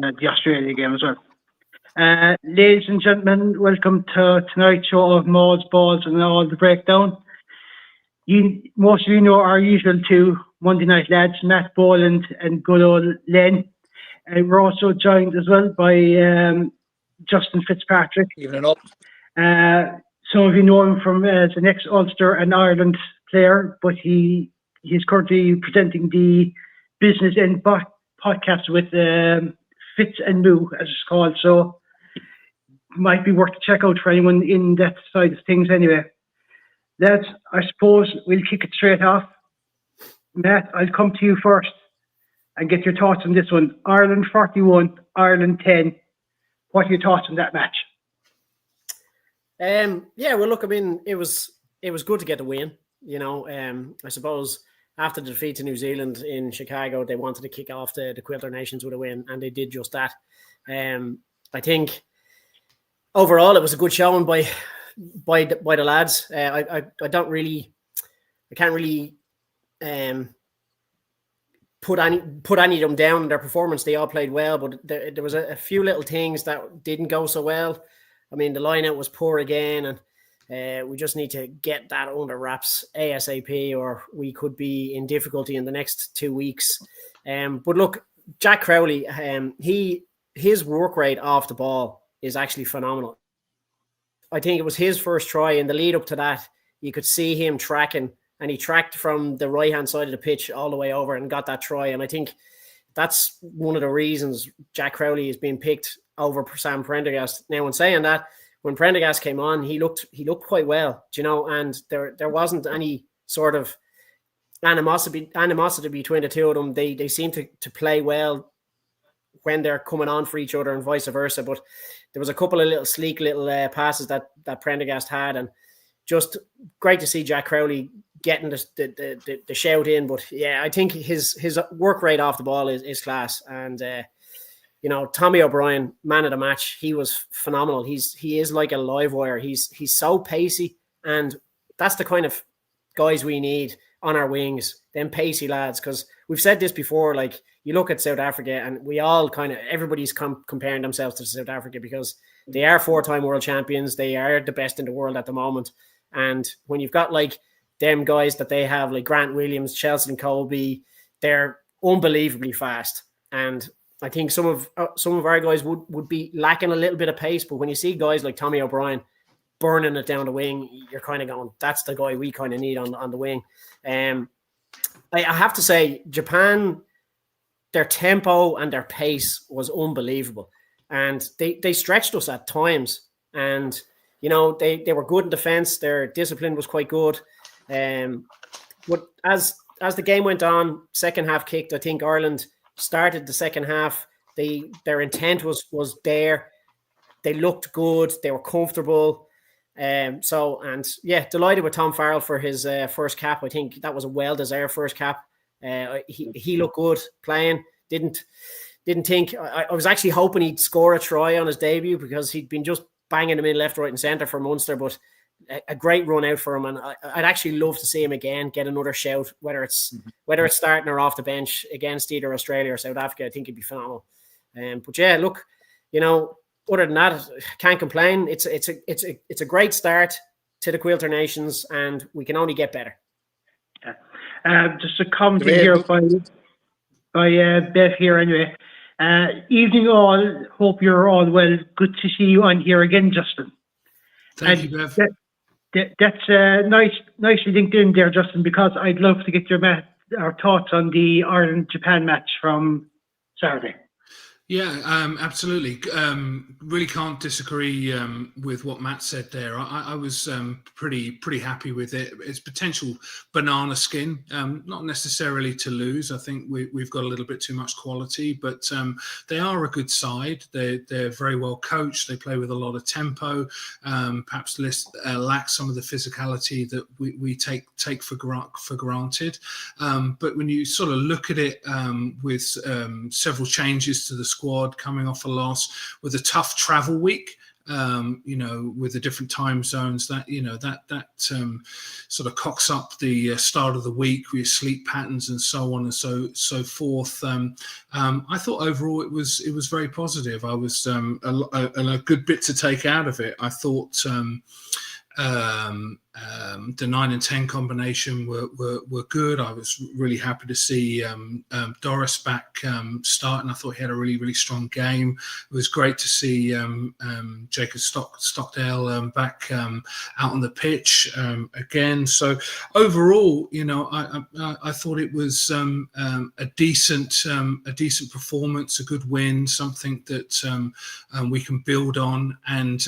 the Australia game as well. Ladies and gentlemen, welcome to tonight's show of Mauls, Balls and all the breakdown. Most of you know our usual two Monday night lads, Matt Boland and good old Len. We're also joined as well by Justin Fitzpatrick. Evening up. Some of you know him from as an ex-Ulster and Ireland player, but he's currently presenting the Business End podcast with Fitz and Moo, as it's called. So might be worth to check out for anyone in that side of things anyway. Lads, I suppose we'll kick it straight off. Matt, I'll come to you first and get your thoughts on this one. Ireland 41, Ireland 10. What are your thoughts on that match? Well, look, I mean, it was good to get the win. You know, I suppose after the defeat to New Zealand in Chicago, they wanted to kick off the Quilter Nations with a win, and they did just that. I think overall it was a good showing by the lads. I can't really put any of them down in their performance. They all played well, but there was a few little things that didn't go so well. I mean, the line-out was poor again, and we just need to get that under wraps ASAP, or we could be in difficulty in the next 2 weeks. But look, Jack Crowley, his work rate off the ball is actually phenomenal. I think it was his first try. In the lead up to that, you could see him tracking, and he tracked from the right-hand side of the pitch all the way over and got that try. And I think that's one of the reasons Jack Crowley is being picked over Sam Prendergast. Now, in saying that, when Prendergast came on, he looked quite well, you know, and there wasn't any sort of animosity between the two of them. They seem to play well when they're coming on for each other and vice versa. But there was a couple of little sleek passes that Prendergast had, and just great to see Jack Crowley getting the shout in. But yeah, I think his work rate off the ball is class. And you know, Tommy O'Brien, man of the match, he was phenomenal. He is like a live wire. He's so pacey, and that's the kind of guys we need on our wings, them pacey lads. Because we've said this before, like you look at South Africa, and we all everybody's comparing themselves to South Africa because they are 4-time world champions. They are the best in the world at the moment. And when you've got like them guys that they have, like Grant Williams, Chelsea and Colby, they're unbelievably fast. And I think some of our guys would be lacking a little bit of pace, but when you see guys like Tommy O'Brien burning it down the wing, you're kind of going, that's the guy we kind of need on the wing. I have to say, Japan, their tempo and their pace was unbelievable, and they stretched us at times. And you know, they were good in defense. Their discipline was quite good. But as the game went on, second half kicked. I think Ireland started the second half. Their intent was there. They looked good. They were comfortable. Delighted with Tom Farrell for his first cap. I think that was a well-deserved first cap. He looked good playing. Didn't think I was actually hoping he'd score a try on his debut because he'd been just banging him in left, right, and centre for Munster. But a great run out for him, and I'd actually love to see him again get another shout, whether it's starting or off the bench against either Australia or South Africa. I think it'd be phenomenal. But yeah, look, you know, other than that, can't complain. It's a great start to the Quilter Nations, and we can only get better. Just a comment here by Bev here anyway. Evening all. Hope you're all well. Good to see you on here again, Justin. Thank you, Bev. That's nicely linked in there, Justin, because I'd love to get our thoughts on the Ireland-Japan match from Saturday. Yeah, absolutely. Really can't disagree with what Matt said there. I was pretty happy with it. It's potential banana skin, not necessarily to lose. I think we've got a little bit too much quality, but they are a good side. They're very well coached. They play with a lot of tempo. Perhaps lack some of the physicality that we take for granted. But when you sort of look at it with several changes to the squad coming off a loss with a tough travel week, with the different time zones, that sort of cocks up the start of the week with sleep patterns and so on and so forth. I thought overall it was very positive. I was a good bit to take out of it. I thought the 9 and 10 combination were good. I was really happy to see Doris back starting. I thought he had a really strong game. It was great to see Jacob Stockdale back out on the pitch again. So overall, I thought it was a decent performance, a good win, something that we can build on. And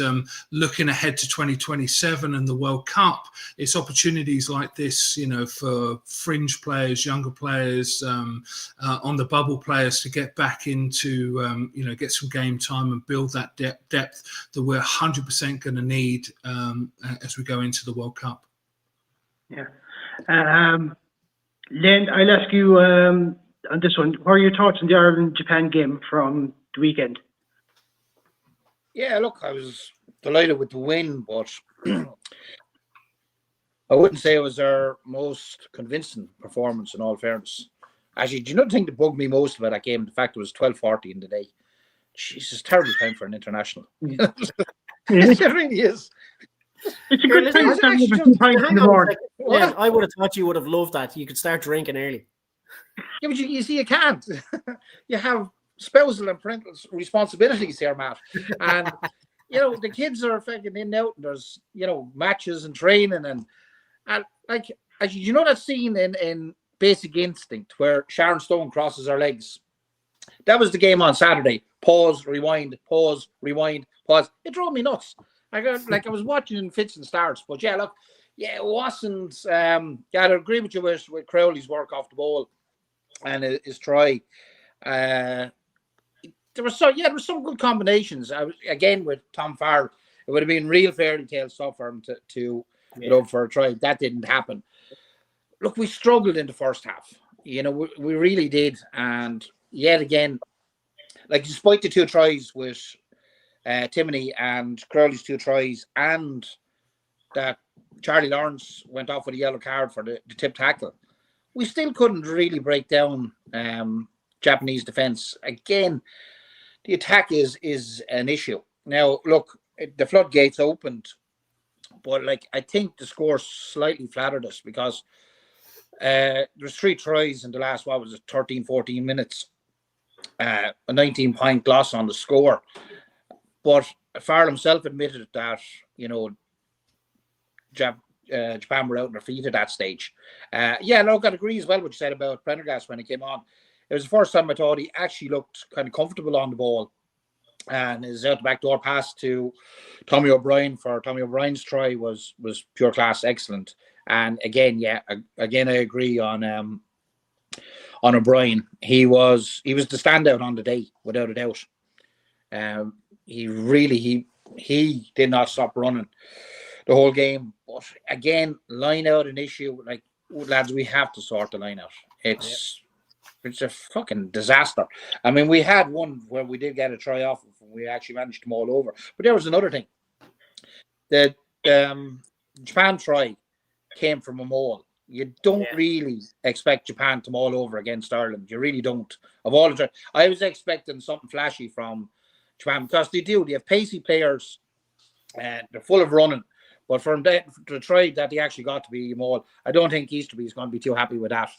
looking ahead to 2027 and the World Cup, it's opportunities like this, for fringe players, younger players, on the bubble players to get back into, get some game time and build that depth that we're 100% going to need as we go into the World Cup. Yeah. Len, I'll ask you on this one. What are your thoughts on the Ireland-Japan game from the weekend? Yeah, look, I was delighted with the win, but I wouldn't say it was our most convincing performance, in all fairness. Actually, do you know the thing that bugged me most about that game? The fact it was 12:40 in the day. Jesus, terrible time for an international. It really is. It's a good time to start with 2 pints in the morning. Yeah, I would have thought you would have loved that. You could start drinking early. Yeah, but you see, you can't. You have spousal and parental responsibilities here, Matt. And, the kids are fucking in and out. And there's, matches and training. And like, you know that scene in Basic Instinct where Sharon Stone crosses her legs? That was the game on Saturday. Pause, rewind, pause, rewind, pause. It drove me nuts. I was watching in fits and starts. But yeah, look, it wasn't. I agree with you with Crowley's work off the ball and his try. There was some good combinations. Again with Tom Farr, it would have been real fairy tale stuff for him to for a try. That didn't happen. Look, we struggled in the first half. We really did, and yet again, like despite the 2 tries with Timoney and Crowley's 2 tries, and that Charlie Lawrence went off with a yellow card for the tip tackle, we still couldn't really break down Japanese defense. Again, the attack is an issue. Now, look, the floodgates opened, but I think the score slightly flattered us because there's 3 tries in the last, 13, 14 minutes, a 19-point loss on the score. But Farrell himself admitted that, Japan were out on their feet at that stage. Look, I agree as well what you said about Prendergast when he came on. It was the first time I thought he actually looked kind of comfortable on the ball, and his out the back door pass to Tommy O'Brien for Tommy O'Brien's try was pure class, excellent. And again, I agree on O'Brien. He was the standout on the day without a doubt. He did not stop running the whole game. But again, line out an issue. Like, lads, we have to sort the line out. It's a fucking disaster. I mean, we had one where we did get a try off and we actually managed to maul over. But there was another thing. The Japan try came from a maul. You don't really expect Japan to maul over against Ireland. You really don't. Of all the I was expecting something flashy from Japan because they do. They have pacey players. They're full of running. But from the try that he actually got to be a maul, I don't think Easterby is going to be too happy with that.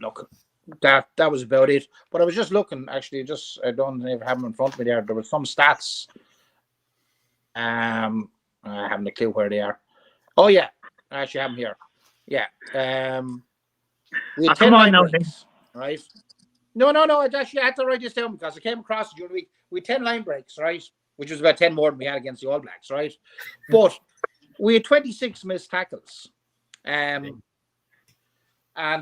Look, that was about it. But I was just looking, actually, I don't even have them in front of me there. There were some stats. I haven't a clue where they are. Oh, yeah. I actually have them here. Yeah. We had 10 line breaks, right? No. I actually had to write this down because I came across it during the week. We had 10 line breaks, right? Which was about 10 more than we had against the All Blacks, right? But we had 26 missed tackles. And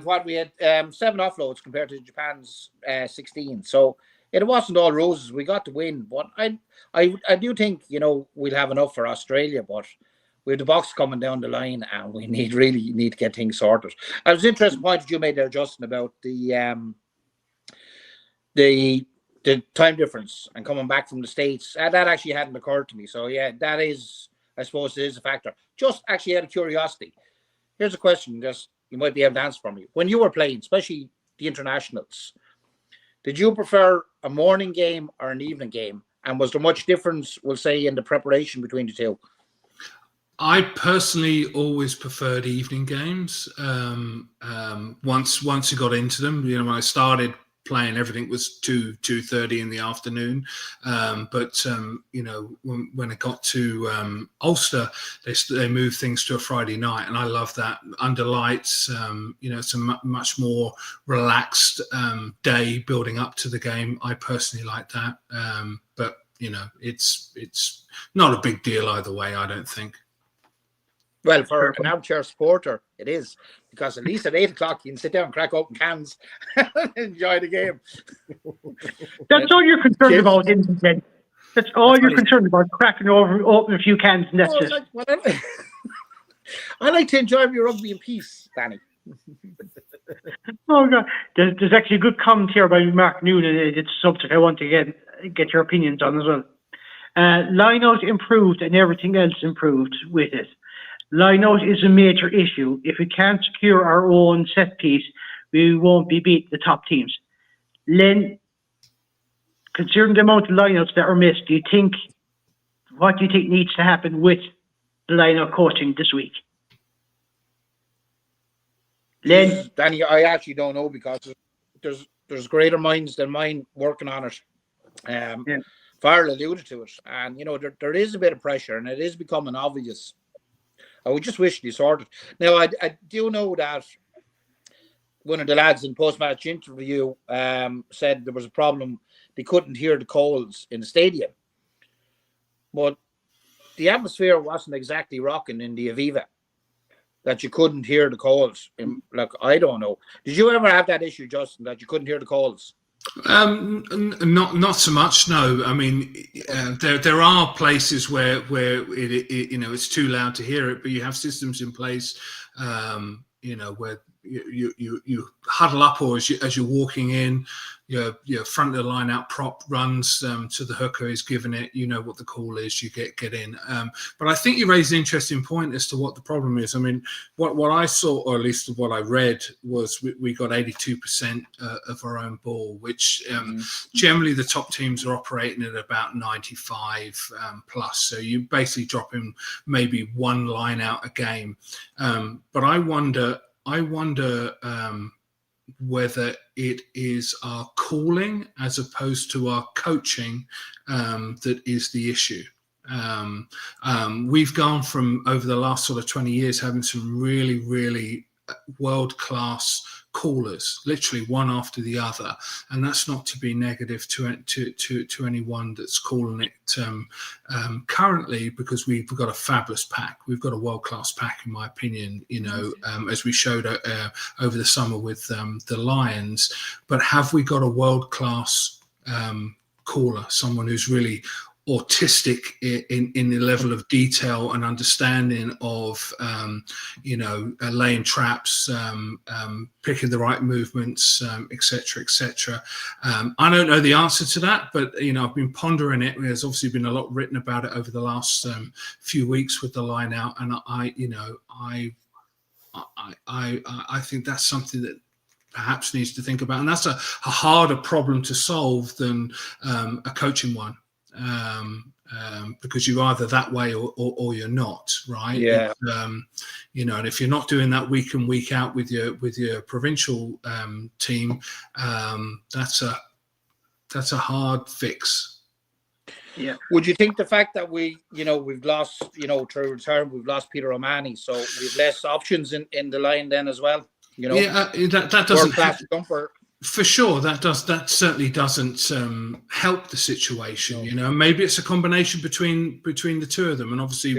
what we had 7 offloads compared to Japan's 16. So it wasn't all roses. We got the win, but I do think we'll have enough for Australia. But we have the box coming down the line, and we really need to get things sorted. I was interested in the point that you made there, Justin, about the the time difference and coming back from the States, that actually hadn't occurred to me. So yeah, that is, I suppose, it is a factor. Just actually out of curiosity, here's a question. Just you might be able to answer for me. When you were playing, especially the internationals, did you prefer a morning game or an evening game? And was there much difference, we'll say, in the preparation between the two? I personally always preferred evening games. Once you got into them, when I started playing, everything was 2:30 in the afternoon. But when it got to Ulster, they moved things to a Friday night, and I love that under lights. It's a much more relaxed day building up to the game. I personally like that, but it's not a big deal either way, I don't think. Well, for an armchair supporter, it is, because at least at 8 o'clock you can sit down and crack open cans and enjoy the game. That's all you're concerned about, isn't it? That's all you're concerned about, cracking open a few cans, and that's it. I like to enjoy your rugby in peace, Danny. Oh God, there's actually a good comment here by Mark Noonan. It's a subject I want to get your opinions on as well. Line-out improved and everything else improved with it. Line-out is a major issue. If we can't secure our own set piece, we won't be beat the top teams. Len, considering the amount of line-outs that are missed, what do you think needs to happen with the line-out coaching this week? Len? Danny, I actually don't know, because there's greater minds than mine working on it. Farrell alluded to it, and there is a bit of pressure, and it is becoming obvious. I would just wish they sorted. Now, I do know that one of the lads in post-match interview said there was a problem. They couldn't hear the calls in the stadium. But the atmosphere wasn't exactly rocking in the Aviva, that you couldn't hear the calls. I don't know. Did you ever have that issue, Justin, that you couldn't hear the calls? Not so much. No, I mean there are places where it's too loud to hear it, but you have systems in place, where you huddle up, or as you're walking in, your front of the line out prop runs to the hooker, is given it, what the call is, you get in. But I think you raised an interesting point as to what the problem is. I mean, what I saw, or at least what I read, was we got 82% of our own ball, which generally the top teams are operating at about 95 plus. So you basically drop in maybe one line out a game. But I wonder whether it is our calling as opposed to our coaching that is the issue. We've gone from, over the last sort of 20 years, having some really, really world-class callers, literally one after the other, and that's not to be negative to anyone that's calling it currently, because we've got a fabulous pack. We've got a world-class pack, in my opinion, as we showed over the summer with the Lions. But have we got a world-class caller, someone who's really autistic in the level of detail and understanding of laying traps, picking the right movements, etc. I don't know the answer to that, but I've been pondering it. There's obviously been a lot written about it over the last few weeks with the line out, and I think that's something that perhaps needs to think about, and that's a harder problem to solve than a coaching one. Because you're either that way or you're not, right? Yeah. And if you're not doing that week in, week out with your provincial team, that's a hard fix. Yeah. Would you think the fact that we've lost, through return, we've lost Peter O'Mahony, so we've less options in the line then as well? That doesn't comfort. For sure, that certainly doesn't help the situation. Maybe it's a combination between the two of them, and obviously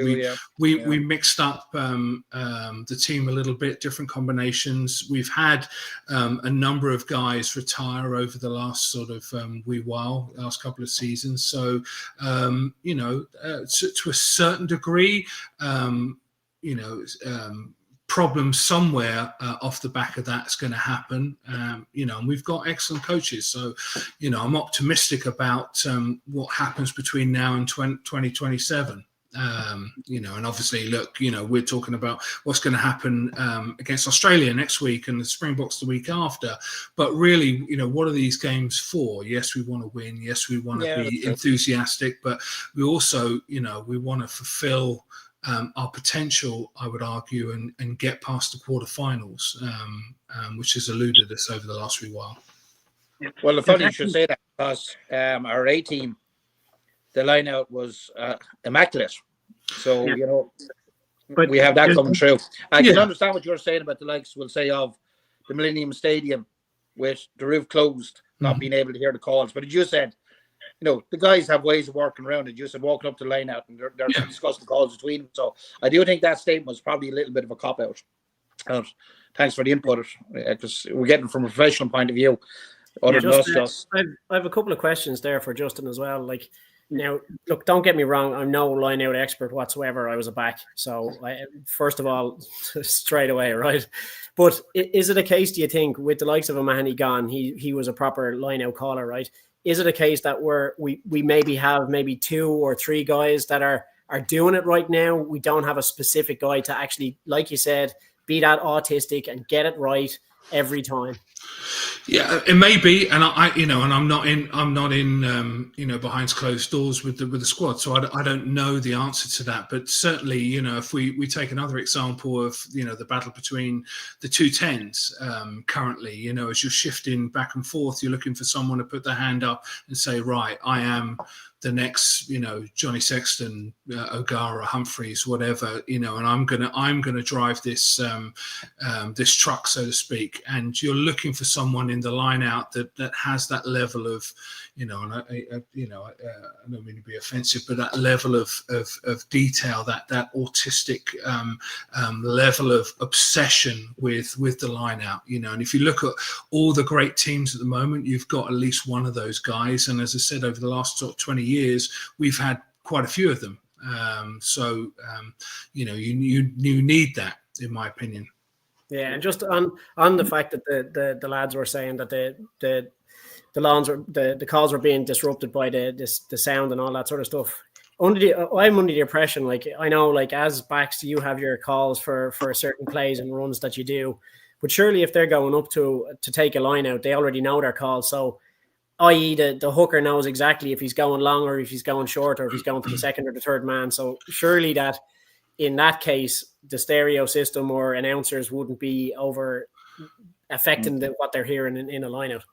we mixed up the team a little bit, different combinations. We've had a number of guys retire over the last sort of last couple of seasons. So to a certain degree, problems somewhere off the back of that's going to happen, and we've got excellent coaches. So, I'm optimistic about what happens between now and 2027. And obviously, look, we're talking about what's going to happen against Australia next week and the Springboks the week after. But really, what are these games for? Yes, we want to win. Yes, we want to be enthusiastic, but we also, we want to fulfill our potential, I would argue, and get past the quarterfinals, which has eluded us over the last wee while. Well, funny you should say that, because our A team, the line out was immaculate. So, but we have that coming true. I can understand what you're saying about the likes, we'll say, of the Millennium Stadium with the roof closed, not being able to hear the calls. But as you said, the guys have ways of working around it. You said walking up to the line out and they're discussing calls between them. So I do think that statement was probably a little bit of a cop-out. Thanks for the input, because we're getting from a professional point of view. I have a couple of questions there for Justin as well. Like, now, look, don't get me wrong, I'm no line-out expert whatsoever. I was a back. So, first of all, straight away, right? But is it a case, do you think, with the likes of a Mahoney gone, he was a proper line-out caller, right? Is it a case that we maybe have 2 or 3 guys that are doing it right now? We don't have a specific guy to actually, like you said, be that autistic and get it right every time. Yeah, it may be, and I'm not in behind closed doors with the squad, so I don't know the answer to that. But certainly, if we take another example of the battle between the 210s currently, as you're shifting back and forth, you're looking for someone to put their hand up and say, right, I am the next, Johnny Sexton, O'Gara, Humphreys, whatever, and I'm gonna drive this this truck, so to speak. And you're looking for someone in the line out that has that level of, and I don't mean to be offensive, but that level of detail, that autistic level of obsession with the line out, And if you look at all the great teams at the moment, you've got at least one of those guys. And as I said, over the last 20 years, we've had quite a few of them. You need that, in my opinion. Yeah, and just on the fact that the lads were saying that the lawns were the calls were being disrupted by the sound and all that sort of stuff. I'm under the impression, like, I know, like, as backs, you have your calls for certain plays and runs that you do, but surely if they're going up to take a line out, they already know their calls. So, i.e., the hooker knows exactly if he's going long or if he's going short or if he's going to the second or the third man. So surely that, in that case, the stereo system or announcers wouldn't be over affecting what they're hearing in a lineout.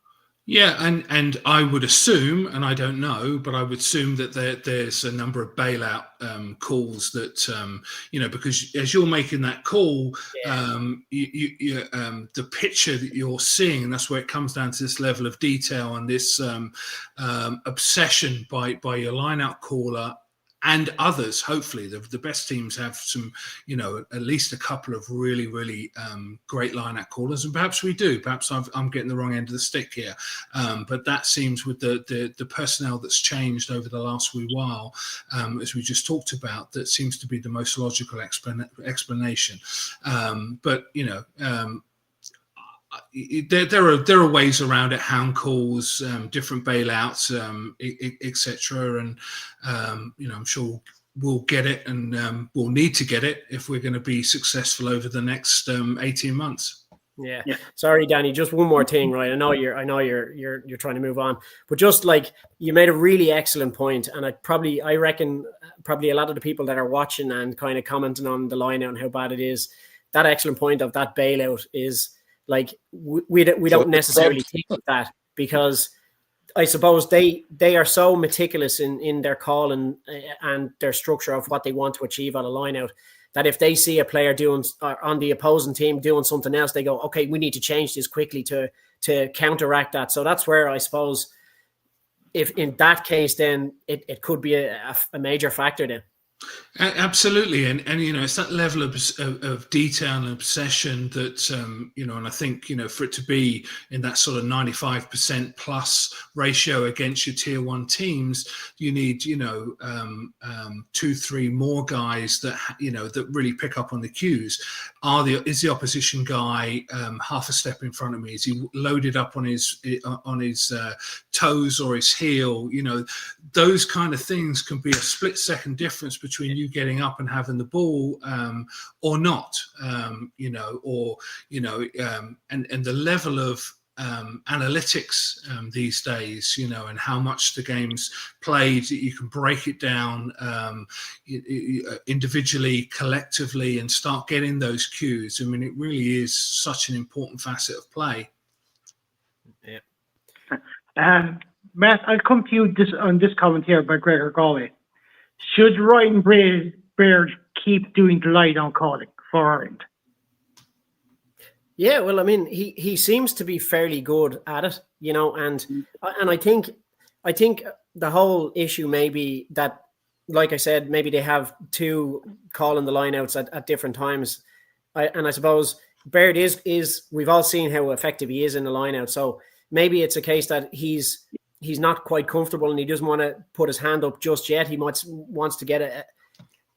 Yeah, and I would assume, and I don't know, but I would assume that there's a number of bailout calls that, because as you're making that call, the picture that you're seeing, and that's where it comes down to this level of detail and this obsession by your lineout caller and others. Hopefully the best teams have some, at least a couple of really, really great line-out callers, and perhaps we do. Perhaps I'm getting the wrong end of the stick here, but that seems, with the personnel that's changed over the last wee while, as we just talked about, that seems to be the most logical explanation. There are ways around it, hound calls, different bailouts, etc. And I'm sure we'll get it, and we'll need to get it if we're going to be successful over the next 18 months. Yeah. Sorry, Danny. Just one more thing, right? I know you're trying to move on, but just like, you made a really excellent point, and I reckon a lot of the people that are watching and kind of commenting on the line out and how bad it is, that excellent point of that bailout is, like, we don't necessarily think of that, because I suppose they are so meticulous in their call and their structure of what they want to achieve on a line out, that if they see a player doing on the opposing team doing something else, they go, okay, we need to change this quickly to counteract that. So that's where I suppose, if in that case, then it could be a major factor then. Absolutely, and it's that level of detail and obsession that and I think for it to be in that sort of 95% plus ratio against your tier one teams, you need 2-3 more guys that that really pick up on the cues. Is the opposition guy half a step in front of me? Is he loaded up on his toes or his heel? Those kind of things can be a split second difference between you getting up and having the ball or not, and the level of analytics these days, and how much the game's played. You can break it down individually, collectively, and start getting those cues. I mean, it really is such an important facet of play. Yeah. Matt, I'll come to you on this comment here by Gregor Galway. Should Ryan Baird keep doing the lie-down calling for Ireland? Yeah, well, I mean, he seems to be fairly good at it, and I think the whole issue may be that, like I said, maybe they have two calling the lineouts at different times, and I suppose Baird is we've all seen how effective he is in the lineout, so maybe it's a case that he's not quite comfortable and he doesn't want to put his hand up just yet. He wants to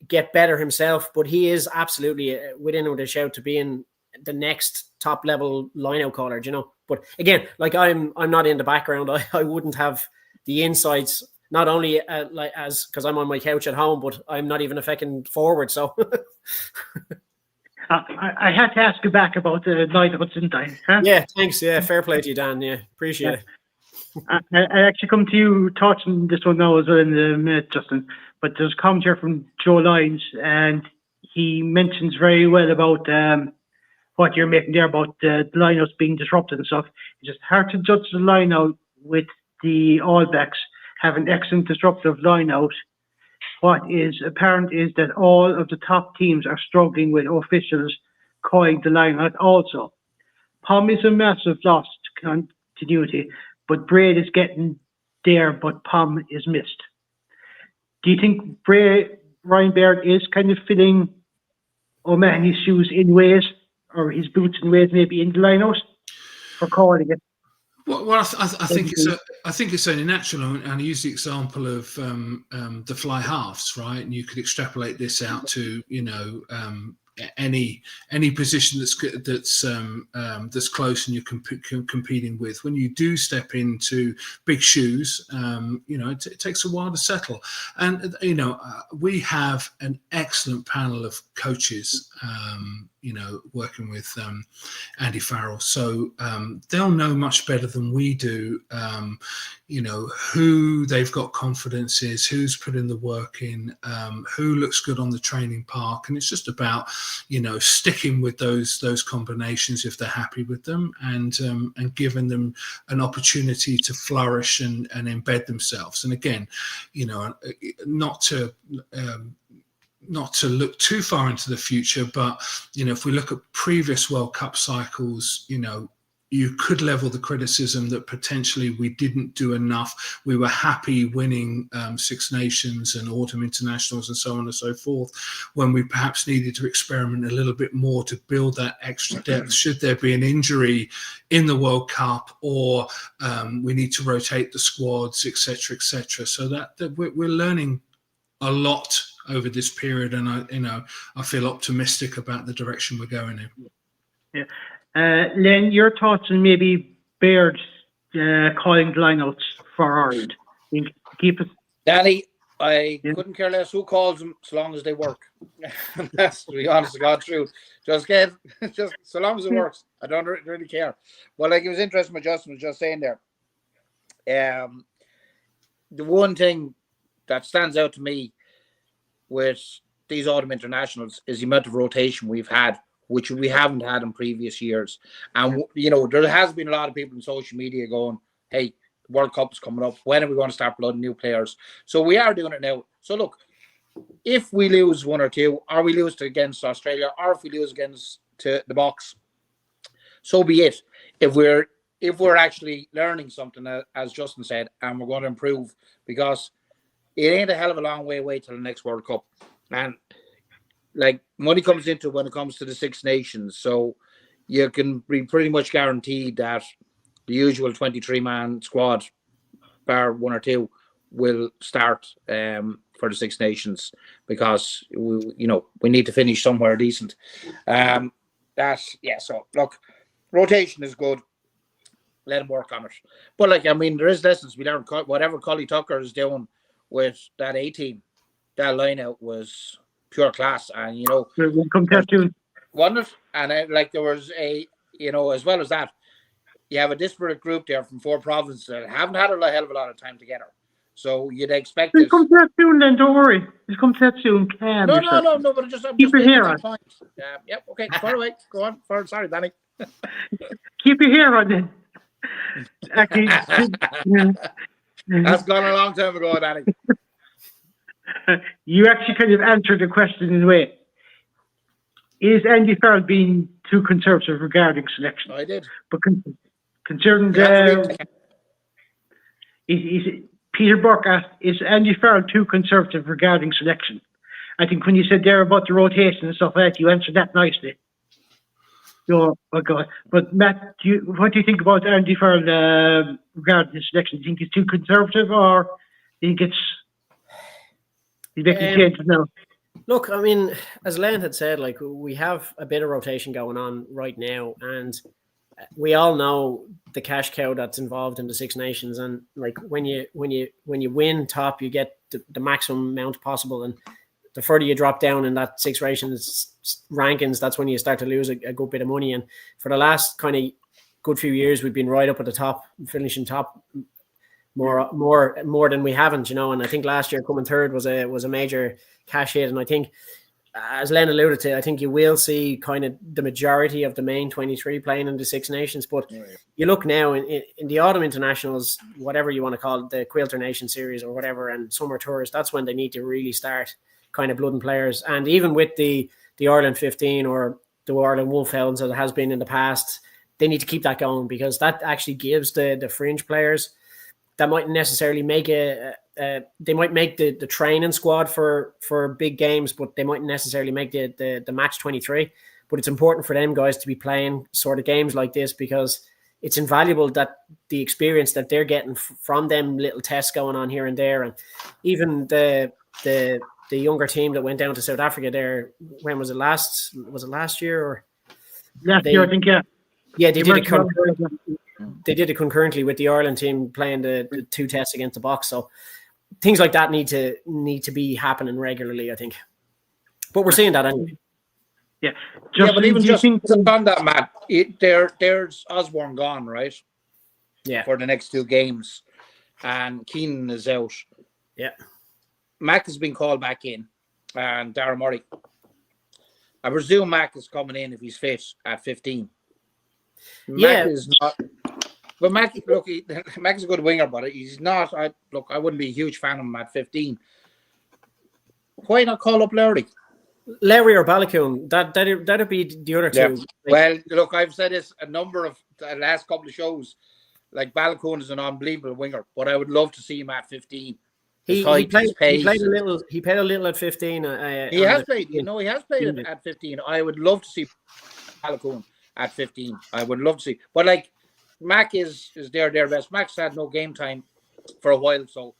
get better himself, but he is absolutely within with a shout to being the next top level lineout caller, But again, like I'm not in the background. I wouldn't have the insights, not only because I'm on my couch at home, but I'm not even a fucking forward. So I had to ask you back about the lineouts, didn't I? Huh? Yeah, thanks. Yeah, fair play to you, Dan. Yeah, appreciate it. I actually come to you touching this one now as well in a minute, Justin. But there's a comment here from Joe Lyons, and he mentions very well about what you're making there about the lineouts being disrupted and stuff. It's just hard to judge the lineout with the All Blacks have an excellent disruptive lineout. What is apparent is that all of the top teams are struggling with officials calling the lineout also. Pom is a massive loss to continuity, but Braid is getting there, but Pom is missed. Do you think Ryan Baird is kind of filling O'Mahony's shoes in ways, or his boots in ways maybe in the lineout for calling it? Well, I think it's only natural, and I use the example of the fly halves, right? And you could extrapolate this out to any position that's close and you're competing with. When you do step into big shoes, it takes a while to settle. And we have an excellent panel of coaches, working with Andy Farrell, so they'll know much better than we do. Who they've got confidence is, who's put in the work in, who looks good on the training park, and it's just about sticking with those combinations if they're happy with them, and giving them an opportunity to flourish and embed themselves. And again, not to look too far into the future, but if we look at previous World Cup cycles, you could level the criticism that potentially we didn't do enough. We were happy winning Six Nations and autumn internationals and so on and so forth, when we perhaps needed to experiment a little bit more to build that extra depth. Should there be an injury in the World Cup, or we need to rotate the squads, etc., etc. So that we're learning a lot over this period, and I feel optimistic about the direction we're going in. Yeah. Len, your thoughts on maybe Baird calling the lineouts for Ireland? Keep it. Danny, I couldn't care less who calls them, so long as they work. That's, to be honest to God, truth. Just so long as it works. I don't really care. Well, it was interesting what Justin was just saying there. The one thing that stands out to me with these autumn internationals is the amount of rotation we've had, which we haven't had in previous years. And, there has been a lot of people in social media going, hey, the World Cup is coming up. When are we going to start blooding new players? So we are doing it now. So look, if we lose one or two, or we lose against Australia, or if we lose against the Box, so be it. If we're actually learning something, as Justin said, and we're going to improve, because it ain't a hell of a long way away till the next World Cup. And like money comes into when it comes to the Six Nations, so you can be pretty much guaranteed that the usual 23-man squad, bar one or two, will start for the Six Nations because we need to finish somewhere decent. So look, rotation is good. Let him work on it. But there is lessons we learned. Whatever Collie Tucker is doing with that 18, that line out was pure class. And we'll come to that soon. Wasn't it? And there was as well as that, you have a disparate group there from 4 provinces that haven't had a hell of a lot of time together. So you'd expect We'll come to that soon then, don't worry. We'll come to that soon. No, but I'm just keep your hair on. Yep, okay, far away. Go on. Sorry, Danny. Keep your hair on then. Actually, that's gone a long time ago, Danny. You actually kind of answered the question in a way. Is Andy Farrell being too conservative regarding selection? I did. But concerning Peter Burke asked, is Andy Farrell too conservative regarding selection? I think when you said there about the rotation and stuff like that, you answered that nicely. Oh God! But Matt, what do you think about Andy Farrell regarding his selection? Do you think he's too conservative, or do you think he's making changes now? Look, I mean, as Len had said, we have a bit of rotation going on right now, and we all know the cash cow that's involved in the Six Nations, and when you win top, you get the maximum amount possible, and the further you drop down in that Six Nations rankings, that's when you start to lose a good bit of money. And for the last kind of good few years, we've been right up at the top, finishing top more than we haven't, And I think last year coming third was a major cash hit. And I think, as Len alluded to, I think you will see kind of the majority of the main 23 playing in the Six Nations. But you look now in the autumn internationals, whatever you want to call it, the Quilter Nation series or whatever, and summer tours, that's when they need to really start kind of blooding players. And even with the Ireland 15 or the Ireland Wolfhounds, as it has been in the past, they need to keep that going, because that actually gives the fringe players that might necessarily make they might make the training squad for big games, but they mightn't necessarily make the match 23. But it's important for them guys to be playing sort of games like this, because it's invaluable that the experience that they're getting from them little tests going on here and there. And even the younger team that went down to South Africa there, when was it last year or last year? I think, yeah. Yeah, they did it concurrently with the Ireland team playing the 2 tests against the Box. So things like that need to be happening regularly, I think. But we're seeing that anyway. Yeah. But even just on that, Matt, there's Osborne gone, right? Yeah. For the next 2 games. And Keenan is out. Yeah. Mac has been called back in, and Darren Murray. I presume Mac is coming in if he's fit at 15. Mac is not. But Mac, look, Mac's a good winger, but he's not. I wouldn't be a huge fan of him at 15. Why not call up Larry? Larry or Balakoon? That'd be the other two. Yeah. Well, look, I've said this a number of the last couple of shows. Balakoon is an unbelievable winger, but I would love to see him at 15. He played a little at 15. He has played at 15. I would love to see Balakoon at 15. I would love to see. But Mac is their best. Mac's had no game time for a while. So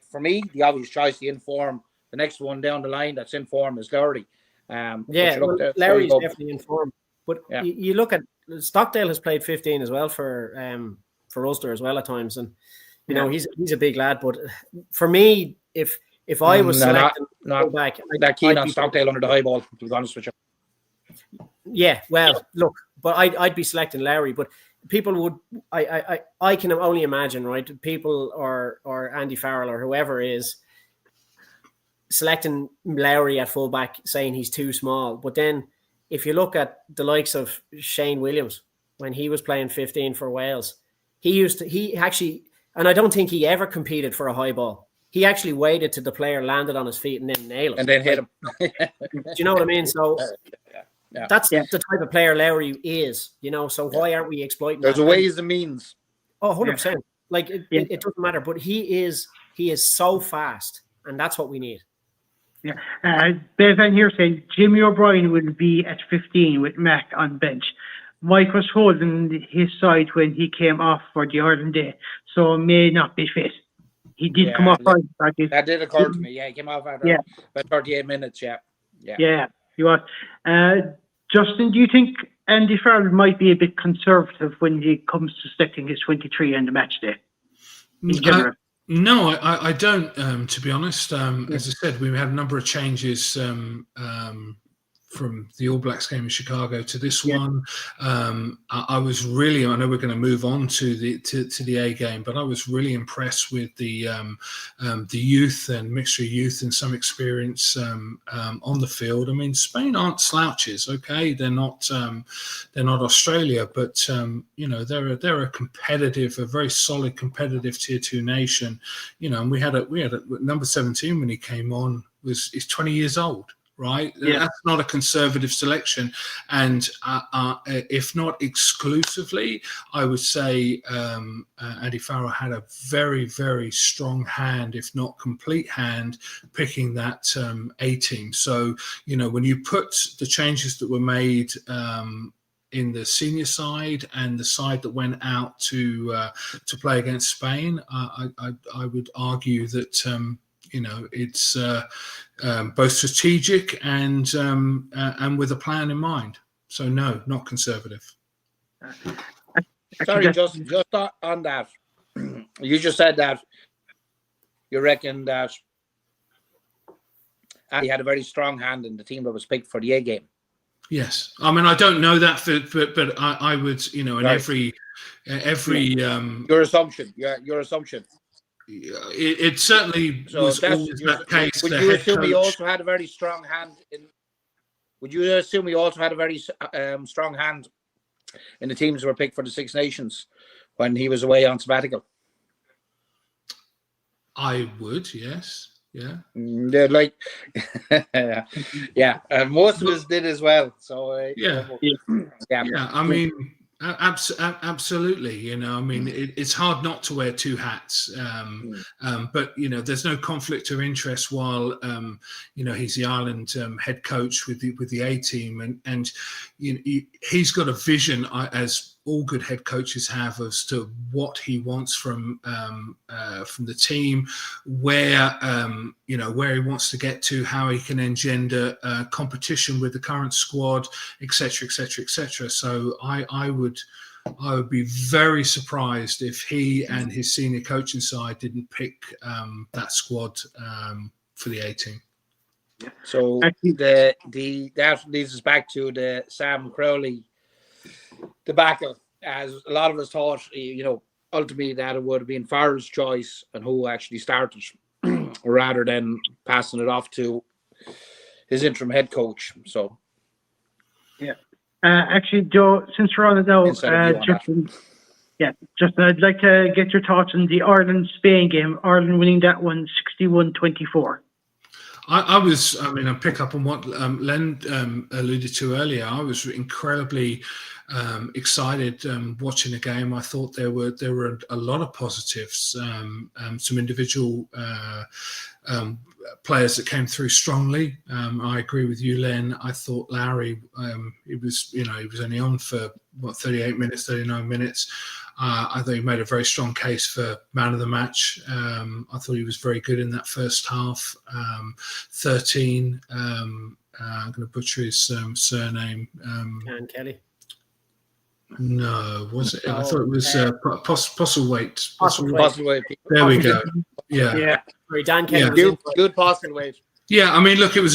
for me, the obvious choice, the inform, the next one down the line that's in form is Larry. Larry's definitely in form. But you look at Stockdale has played 15 as well for Ulster as well at times, and he's a big lad. But for me, if I was selecting back, that keen on Stockdale under the high ball, to be honest with you. Yeah, well, look, but I'd be selecting Larry. But people would, I can only imagine, right? People or Andy Farrell or whoever is selecting Lowry at fullback, saying he's too small. But then, if you look at the likes of Shane Williams when he was playing 15 for Wales, he actually, and I don't think he ever competed for a high ball. He actually waited till the player landed on his feet and then nailed it. And then hit him. Do you know what I mean? So that's the type of player Lowry is, so why aren't we exploiting There's that? ways and means. Oh, 100%. It doesn't matter, but he is so fast, and that's what we need. Bev Van here saying Jimmy O'Brien will be at 15 with Mac on bench. Mike was holding his side when he came off for the Ireland Day, so may not be fit. He did come off. That did occur to me. Yeah, he came off after about 38 minutes. Yeah, he was. Justin, do you think Andy Farrell might be a bit conservative when he comes to selecting his 23 on the match day? In general? No, I don't, to be honest. As I said, we had a number of changes from the All Blacks game in Chicago to this one. I was really, I know we're going to move on to the A game, but I was really impressed with the youth and mixture of youth and some experience on the field. I mean, Spain aren't slouches, okay? They're not Australia, but they're a competitive, a very solid competitive tier 2 nation. And we had a number 17 when he came on is 20 years old. Right, that's not a conservative selection, and if not exclusively, I would say Andy Farrell had a very, very strong hand, if not complete hand, picking that A team. So when you put the changes that were made in the senior side and the side that went out to play against Spain, I would argue that. It's both strategic and with a plan in mind. So no, not conservative. Sorry, just on that, you just said that you reckon that he had a very strong hand in the team that was picked for the A game. Yes, I mean I don't know that, but I would in every your assumption. It certainly was always that case. Would you assume he also had a very strong hand in? Would you assume he also had a very strong hand in the teams that were picked for the Six Nations when he was away on sabbatical? I would, yes, yeah. They're like, most of us did as well. So yeah. I mean. Absolutely, I mean, it's hard not to wear two hats, but there's no conflict of interest while he's the Ireland head coach with the A team, and he's got a vision, as all good head coaches have, as to what he wants from the team, where he wants to get to, how he can engender competition with the current squad, etc., etc., etc. So I would be very surprised if he and his senior coaching side didn't pick that squad for the A team. So that leads us back to the Sam Crowley debacle, as a lot of us thought, ultimately that it would have been Farrell's choice and who actually started, rather than passing it off to his interim head coach. So, actually, Joe, since we're on it now, I'd like to get your thoughts on the Ireland-Spain game. Ireland winning that one 61-24. I pick up on what Len alluded to earlier. I was incredibly excited watching the game. I thought there were a lot of positives, some individual players that came through strongly. I agree with you, Len. I thought Lowry, he was only on for 38 minutes, 39 minutes. I thought he made a very strong case for man of the match. I thought he was very good in that first half. 13. I'm going to butcher his surname. Dan Kelly. No, was it? I thought it was Postlethwaite. Postlethwaite. There we go. Yeah. Sorry, Dan Kelly. Yeah. Good Postlethwaite. Yeah, I mean, look, I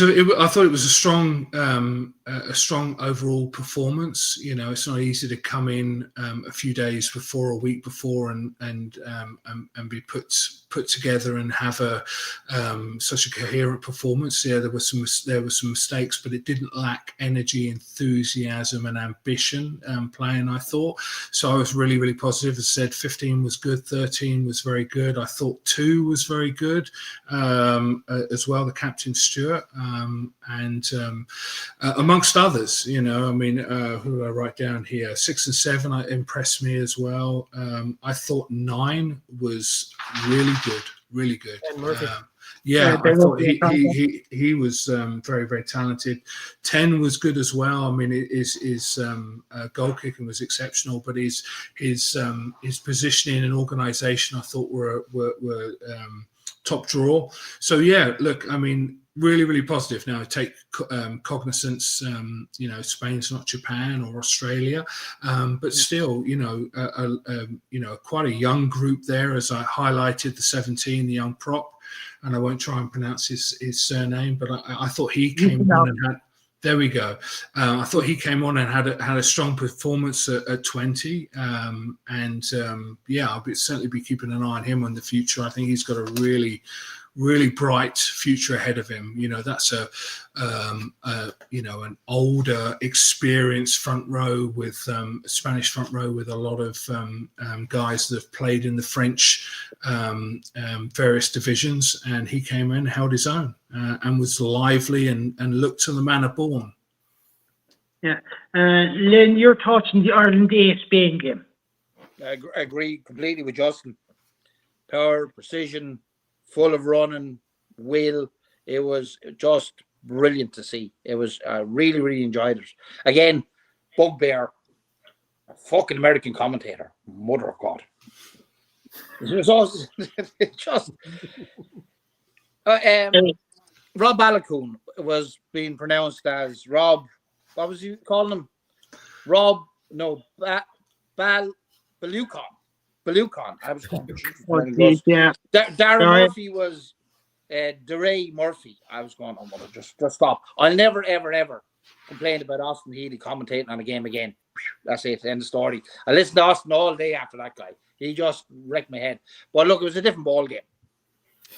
thought it was a strong overall performance. It's not easy to come in a few days before, a week before, and be put together and have such a coherent performance. Yeah, there were some mistakes, but it didn't lack energy, enthusiasm, and ambition playing, I thought. So I was really, really positive. As I said, 15 was good, 13 was very good. I thought 2 was very good as well. The captain Stewart, and amongst others, who do I write down here? 6 and 7 impressed me as well. I thought 9 was really good. Yeah, they I won't thought be a problem. he was very, very talented. 10 was good as well. I mean, his goal kicking was exceptional, but his positioning and organisation I thought were top draw. So yeah, look, I mean, really, really positive. Now take cognizance. Spain's not Japan or Australia, but still, quite a young group there. As I highlighted, the 17, the young prop, and I won't try and pronounce his surname, but I thought he came on and had. There we go. I thought he came on and had a strong performance at 20, I'll certainly be keeping an eye on him in the future. I think he's got a really, really bright future ahead of him. That's an older, experienced front row with Spanish front row with a lot of guys that have played in the French various divisions, and he came in, held his own, and was lively and looked to the manner born. Yeah. Lynn, your thoughts on the Ireland A Spain game? I agree completely with Justin. Power, precision, full of running, will. It was just brilliant to see. It was really, really enjoyed it. Again, bugbear, a fucking American commentator, mother of God. It was also just. Rob Balakoon was being pronounced as Rob. What was he calling him? Rob? No, Balucon. I was going. Yeah. Darren Murphy was DeRay Murphy. I was going, just stop. I'll never, ever, ever complain about Austin Healy commentating on a game again. That's it. End of story. I listened to Austin all day after that guy. He just wrecked my head. But look, it was a different ball game.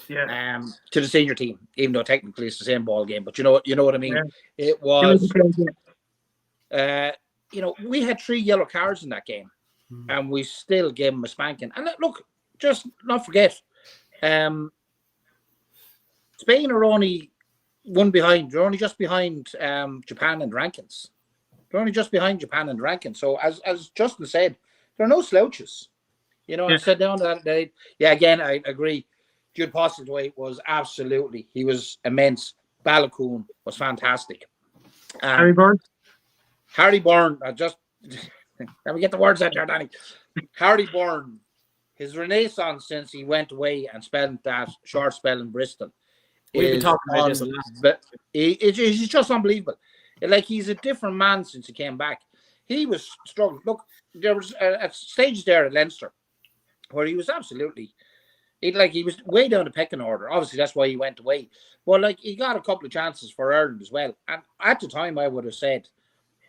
Yeah. To the senior team, even though technically it's the same ball game. But you know what I mean. Yeah. It was. We had 3 yellow cards in that game, and we still gave them a spanking. And look, just not forget, Spain are only one behind. They're only just behind Japan and rankings. So as Justin said, there are no slouches. I said down that day. Yeah, again, I agree. Jude Postlewaite was he was immense. Balakoon was fantastic. Harry Byrne, let me get the words out there, Danny. Harry Byrne, his renaissance since he went away and spent that short spell in Bristol. We've been talking about this a lot. But he's just unbelievable. Like, he's a different man since he came back. He was struggling. Look, there was a stage there at Leinster where he was absolutely, he was way down the pecking order. Obviously, that's why he went away. But he got a couple of chances for Ireland as well. And at the time, I would have said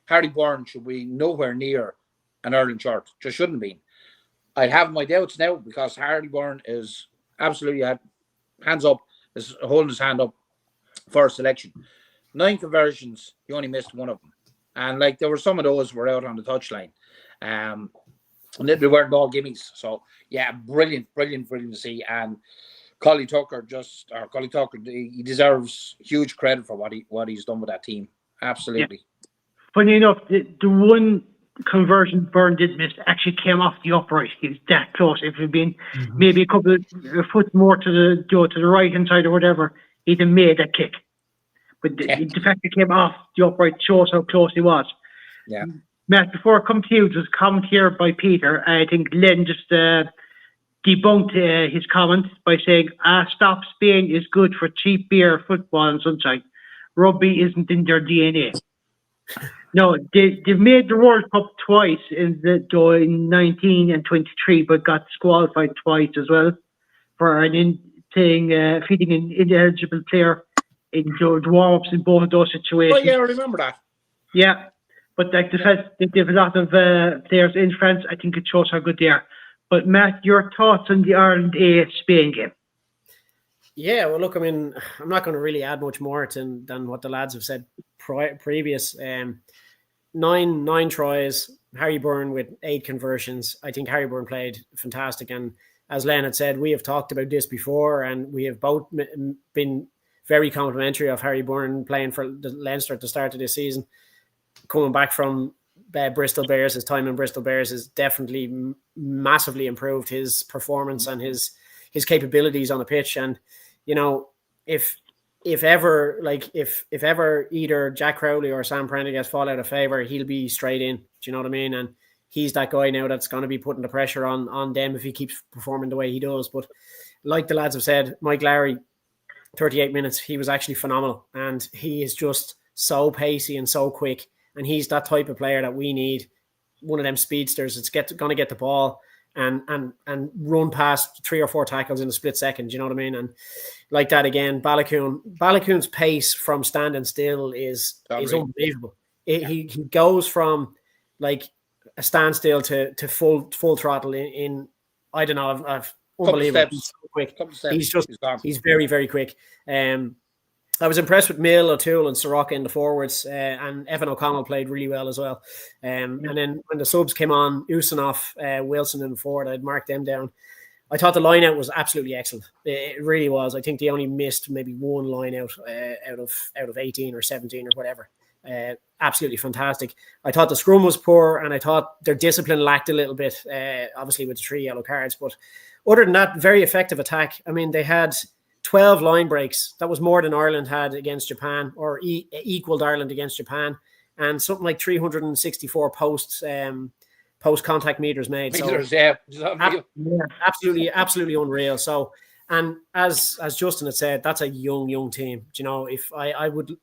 Harry Byrne should be nowhere near an Ireland shirt. Just shouldn't have been. I'd have my doubts now because Harry Byrne is absolutely hands up, is holding his hand up for a selection. 9 conversions, he only missed 1 of them. And there were some of those were out on the touchline. And they weren't all gimmies. So yeah, brilliant to see. And Collie Tucker, he deserves huge credit for what he's done with that team. Absolutely. Yeah. Funny enough, the one conversion Byrne did miss actually came off the upright. He was that close. If it had been maybe a couple of a foot more to the right hand side or whatever, he'd have made that kick. But the fact it came off the upright shows how close he was. Yeah. Matt, before I come to you, there's a comment here by Peter. I think Len just debunked his comment by saying, stop, Spain is good for cheap beer, football and sunshine. Rugby isn't in their DNA. No, they've made the World Cup twice in 19 and 23, but got disqualified twice as well for feeding an ineligible player in the warm-ups in both of those situations. Oh, yeah, I remember that. Yeah, but the fact that they have a lot of players in France, I think it shows how good they are. But Matt, your thoughts on the Ireland A Spain game? Yeah, well, look, I mean, I'm not going to really add much more than what the lads have said previous. 9 tries, Harry Byrne with 8 conversions. I think Harry Byrne played fantastic. And as Len had said, we have talked about this before, and we have both been very complimentary of Harry Byrne playing for the Leinster at the start of this season. Coming back from Bristol Bears, his time in Bristol Bears has definitely massively improved his performance and his capabilities on the pitch. And, if ever either Jack Crowley or Sam Prendergast fall out of favor, he'll be straight in. Do you know what I mean? And he's that guy now that's going to be putting the pressure on them if he keeps performing the way he does. But like the lads have said, Mike Lowry, 38 minutes, he was actually phenomenal, and he is just so pacey and so quick, and he's that type of player that we need. One of them speedsters that's going to get the ball and run past 3 or 4 tackles in a split second. You know what I mean? And like that again, Balakoon's pace from standing still is unbelievable. He goes from like a standstill to full throttle in I don't know. I've unbelievable. He's so quick. He's very, very quick. I was impressed with Mill, O'Toole, and Soroka in the forwards, and Evan O'Connell played really well as well. And then when the subs came on, Usanoff, Wilson, and Ford, I'd marked them down. I thought the line out was absolutely excellent. It really was. I think they only missed maybe one line out of 18 or 17 or whatever. Absolutely fantastic. I thought the scrum was poor, and I thought their discipline lacked a little bit, obviously with the 3 yellow cards. But other than that, very effective attack. I mean, they had 12 line breaks. That was more than Ireland had against Japan, or equaled Ireland against Japan, and something like 364 post contact meters made. Absolutely unreal. So, and as Justin had said, that's a young team. You know, if I would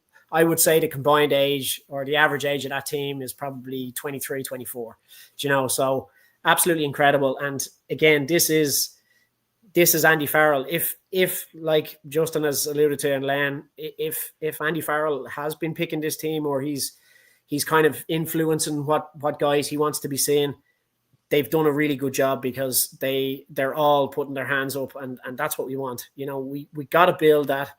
say the combined age or the average age of that team is probably 23, 24. You know, so absolutely incredible. And again, this is Andy Farrell. If like Justin has alluded to, and Len, if Andy Farrell has been picking this team, or he's kind of influencing what guys he wants to be seeing, they've done a really good job, because they're all putting their hands up, and that's what we want. You know, we got to build that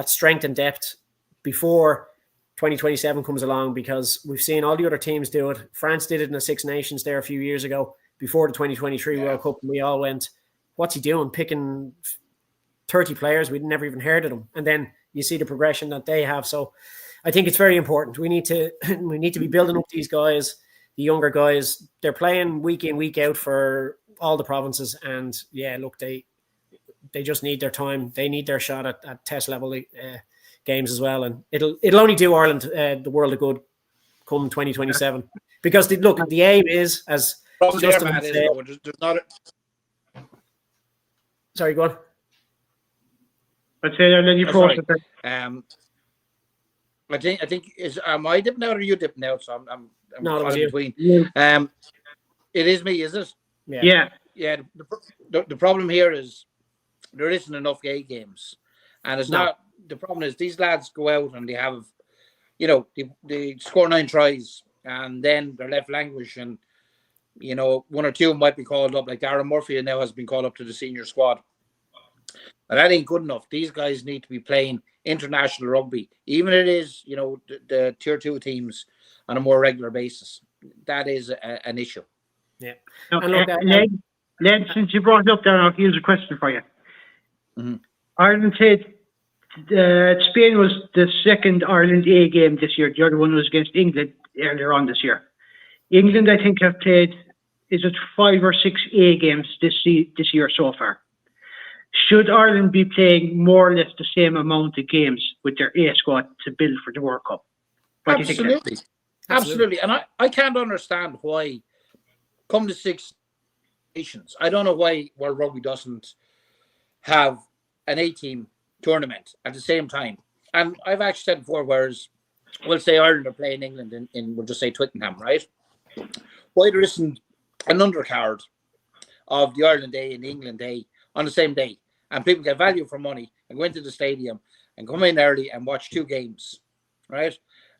strength and depth before 2027 comes along, because we've seen all the other teams do it. France did it in the Six Nations there a few years ago before the 2023 World Cup, and we all went, what's he doing picking 30 players? We'd never even heard of them. And then you see the progression that they have. So I think it's very important. We need to be building up these guys, the younger guys. They're playing week in, week out for all the provinces. And yeah, look, they just need their time. They need their shot at test level games as well. And it'll only do Ireland the world of good come 2027. Because the aim is, as Justin said, sorry, go on. I'd say and then you process it. I think is am I dipping out or you dipping out? So I'm no, caught in between. Yeah. It is me, is it? Yeah. The problem here is there isn't enough A games, and it's not. The problem is these lads go out and they have, you know, they score 9 tries, and then they're left languish, and you know, 1 or 2 might be called up. Like Darren Murphy now has been called up to the senior squad. But that ain't good enough. These guys need to be playing international rugby, even if it is, you know, the tier 2 teams on a more regular basis. That is an issue. Yeah. Now, Len, since you brought it up there, here's a question for you. Mm-hmm. Ireland said Spain was the second Ireland A game this year. The other one was against England earlier on this year. England, I think, have played, is it 5 or 6 A games this year so far? Should Ireland be playing more or less the same amount of games with their A squad to build for the World Cup? What do you think? Absolutely. And I can't understand why, come to 6 Nations, I don't know why World Rugby doesn't have an A-team tournament at the same time. And I've actually said before, whereas we'll say Ireland are playing England in we'll just say Twickenham, right? Why there isn't an undercard of the Ireland A and the England A on the same day, and people get value for money and go into the stadium and come in early and watch 2 games, right?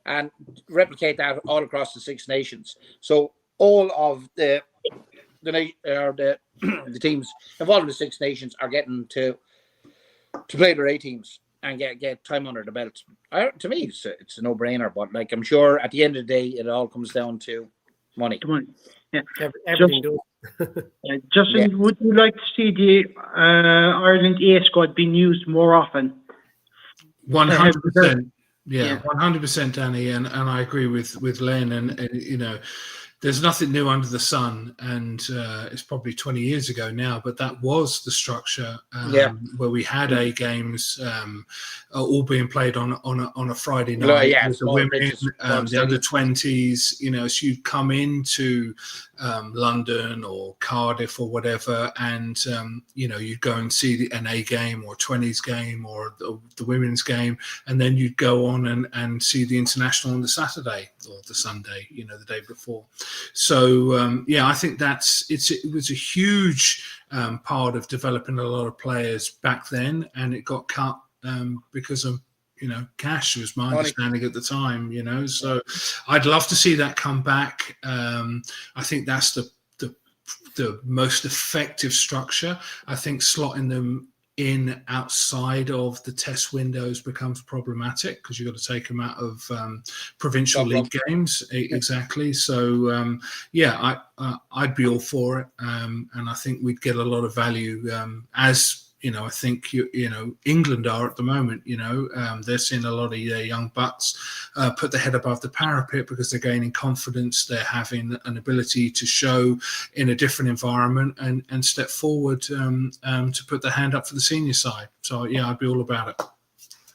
And replicate that all across the 6 Nations. So all of the teams involved in the 6 Nations are getting to play their A teams and get time under the belt. To me, it's a no-brainer. But like, I'm sure at the end of the day, it all comes down to money. Yeah. Everything does. Justin, would you like to see the Ireland A squad being used more often? 100%. Yeah, 100%, Danny, and I agree with Len, and you know, there's nothing new under the sun, and it's probably 20 years ago now, but that was the structure where we had A games all being played on a Friday night with the women, the under 20s. You know, so you'd come into London or Cardiff or whatever, and you know, you'd go and see an A game or a 20s game or the women's game, and then you'd go on and see the international on the Saturday or the Sunday, you know, the day before. So I think it was a huge part of developing a lot of players back then, and it got cut because of, you know, cash was my understanding at the time, you know. So I'd love to see that come back. I think that's the most effective structure. I think slotting them in outside of the test windows becomes problematic because you've got to take them out of provincial league games. Exactly. So I'd be all for it, and I think we'd get a lot of value as. You know, I think, you know, England are at the moment, you know, they're seeing a lot of their young bucks put their head above the parapet because they're gaining confidence. They're having an ability to show in a different environment and step forward to put their hand up for the senior side. So, yeah, I'd be all about it.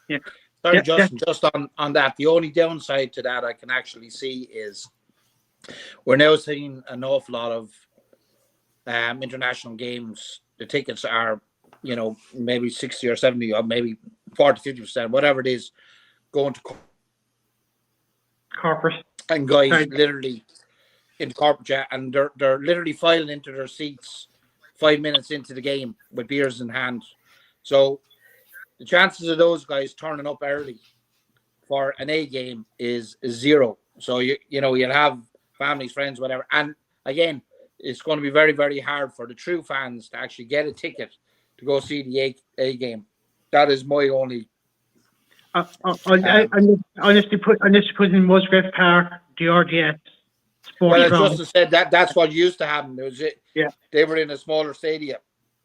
Yeah. Sorry, Justin, just on that, the only downside to that I can actually see is we're now seeing an awful lot of international games. The tickets are, you know, maybe 60 or 70 or maybe 40, 50%, whatever it is, going to corporate. And guys literally in corporate chat, and they're literally filing into their seats 5 minutes into the game with beers in hand. So the chances of those guys turning up early for an A game is zero. So you know, you'll have families, friends, whatever. And again, it's going to be very, very hard for the true fans to actually get a ticket to go see the A game. That is my only. Unless you put in Musgrave Park, the RDS Sports. Well, as Justin said, that's what used to happen. It was it. Yeah, they were in a smaller stadium.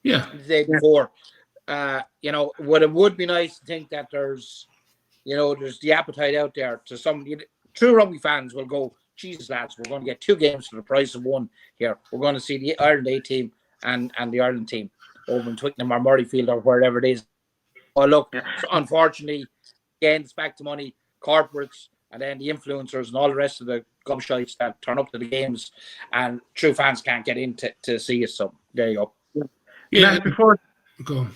Yeah, the day before. You know, what it would be nice to think that there's the appetite out there to some true rugby fans will go, Jesus lads, we're going to get two games for the price of one here. We're going to see the Ireland A team and the Ireland team over in Twickenham or Murrayfield or wherever it is. Well, look, so unfortunately, again, it's back to money, corporates, and then the influencers and all the rest of the gobshites that turn up to the games, and true fans can't get in to see us. So there you go. Yeah. Go on.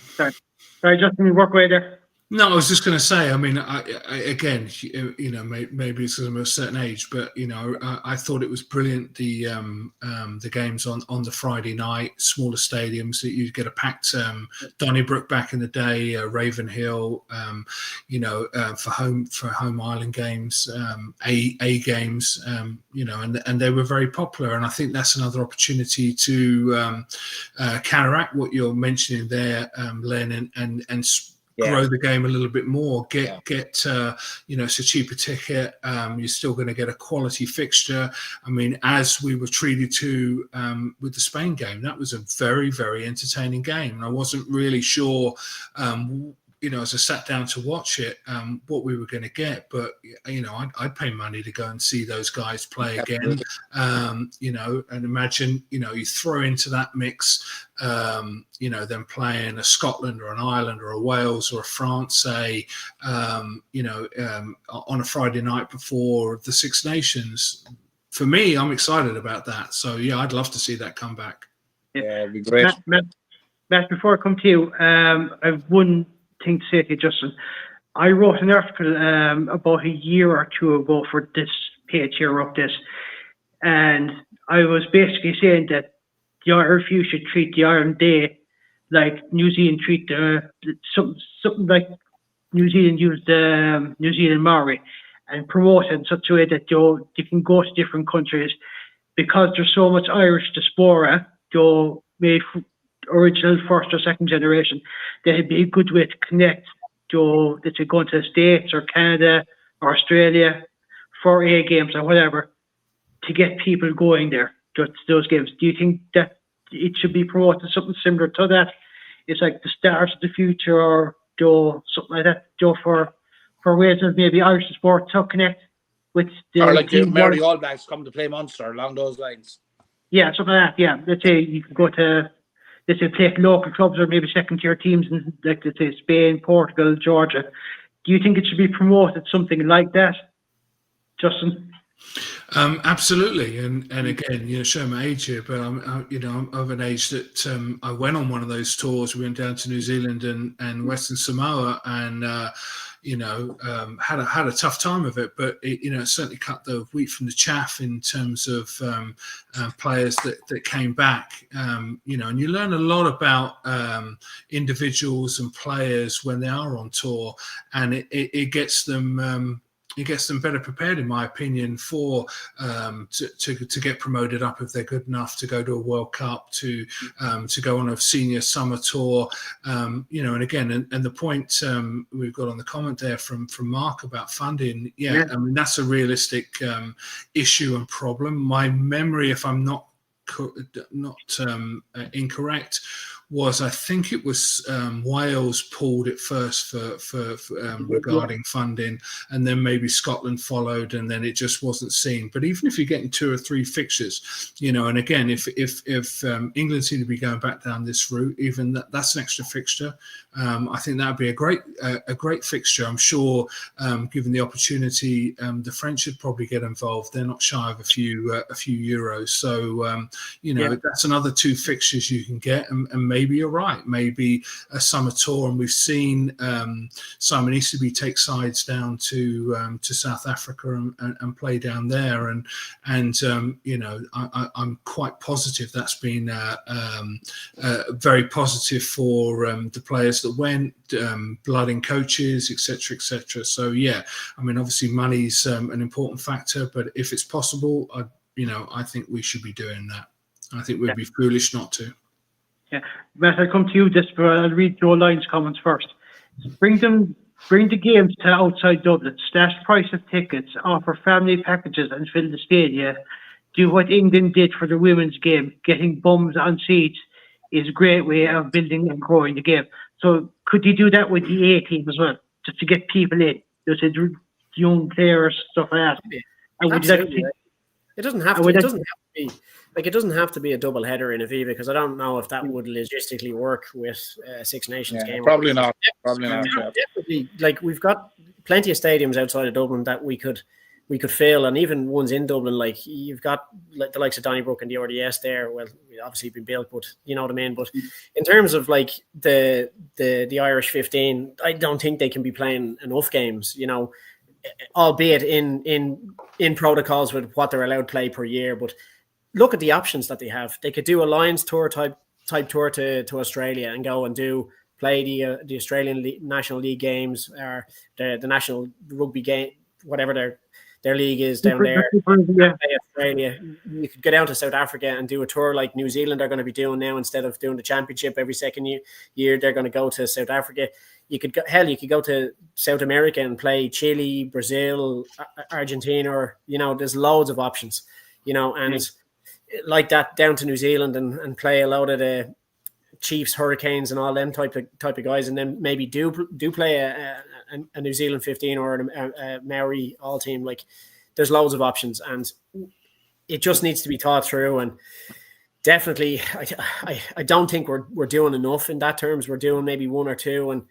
Sorry, Justin, work away there. No, I was just going to say, I mean, I again, you know, maybe it's because I'm a certain age, but, you know, I thought it was brilliant, the games on the Friday night, smaller stadiums, that you get a packed Donnybrook back in the day, Ravenhill, you know, for home island games, A games, you know, and they were very popular. And I think that's another opportunity to counteract what you're mentioning there, Len, and grow the game a little bit more. Get you know, it's a cheaper ticket. You're still going to get a quality fixture. I mean, as we were treated to with the Spain game, that was a very, very entertaining game, and I wasn't really sure. You know, as I sat down to watch it, what we were going to get, but you know, I'd pay money to go and see those guys play again. You know, and imagine, you know, you throw into that mix, you know, them playing a Scotland or an Ireland or a Wales or a France, say, you know, on a Friday night before the Six Nations. For me, I'm excited about that. So yeah, I'd love to see that come back. Yeah, it'd be great. Matt, before I come to you, I've one thing to say to you, Justin. I wrote an article about a year or two ago for this page here up this, and I was basically saying that the Irish you should treat the Ireland Day like New Zealand treat something like New Zealand used the New Zealand Maori, and promote it in such a way that you can go to different countries, because there's so much Irish diaspora, maybe original first or second generation, that it'd be a good way to connect that you're going to the States or Canada or Australia for A games or whatever, to get people going there to those games. Do you think that it should be promoted something similar to that? It's like the start of the future, or something like that, for ways of maybe Irish sport to connect? with the Or like the team Mary All Blacks come to play Munster along those lines. Yeah, something like that. Yeah, let's say you could go to, let's say, play local clubs or maybe second-tier teams in, like, let's say, Spain, Portugal, Georgia. Do you think it should be promoted, something like that, Justin? Absolutely, and again, show my age here, but I'm of an age that I went on one of those tours. We went down to New Zealand and Western Samoa, and had a tough time of it. But it certainly cut the wheat from the chaff in terms of players that came back. And you learn a lot about individuals and players when they are on tour, and it gets them. It gets them better prepared, in my opinion, for to get promoted up if they're good enough to go to a World Cup, to go on a senior summer tour, and again, and the point we've got on the comment there from Mark about funding, I mean that's a realistic issue and problem. My memory, if I'm not incorrect, was I think it was Wales pulled it first for regarding funding, and then maybe Scotland followed, and then it just wasn't seen. But even if you're getting 2 or 3 fixtures, and again, if England seem to be going back down this route, even that's an extra fixture. I think that would be a great fixture. I'm sure, given the opportunity, the French should probably get involved. They're not shy of a few euros, so that's another 2 fixtures you can get, and maybe you're right. Maybe a summer tour, and we've seen Simon Easterby take sides down to South Africa and play down there, and I'm quite positive that's been very positive for the players that went, blood in coaches, etc., etc. So I mean, obviously money's an important factor, but if it's possible, I think we should be doing that. I think we'd be foolish not to. Yeah, Matt, I'll come to you just for, I'll read Joe Lyons' comments first. Bring the games to outside Dublin, slash price of tickets, offer family packages and fill the stadia. Do what England did for the women's game. Getting bums on seats is a great way of building and growing the game. So could you do that with the A team as well, just to get people in? Just young players, stuff like that. Absolutely. It doesn't have to. It doesn't have to be like it doesn't have to be a double header in Aviva, because I don't know if that would logistically work with a Six Nations game. Probably not. Probably not. Definitely, like we've got plenty of stadiums outside of Dublin that we could fill, and even ones in Dublin. Like you've got like the likes of Donnybrook and the RDS there. Well, obviously been built, but you know what I mean. But in terms of like the Irish 15, I don't think they can be playing enough games. Albeit in protocols with what they're allowed to play per year. But look at the options that they have. They could do a Lions tour type tour to Australia and go and play the Australian National League games, or the National Rugby game, whatever their league is down there. Australia. You could go down to South Africa and do a tour like New Zealand are going to be doing now. Instead of doing the championship every second year, they're going to go to South Africa. You could go to South America and play Chile, Brazil, Argentina, or there's loads of options, and like that down to New Zealand and play a load of the Chiefs, Hurricanes, and all them type of guys, and then maybe do play a New Zealand 15 or a Maori all team. Like there's loads of options, and it just needs to be thought through. And definitely, I don't think we're doing enough in that terms. We're doing maybe 1 or 2, and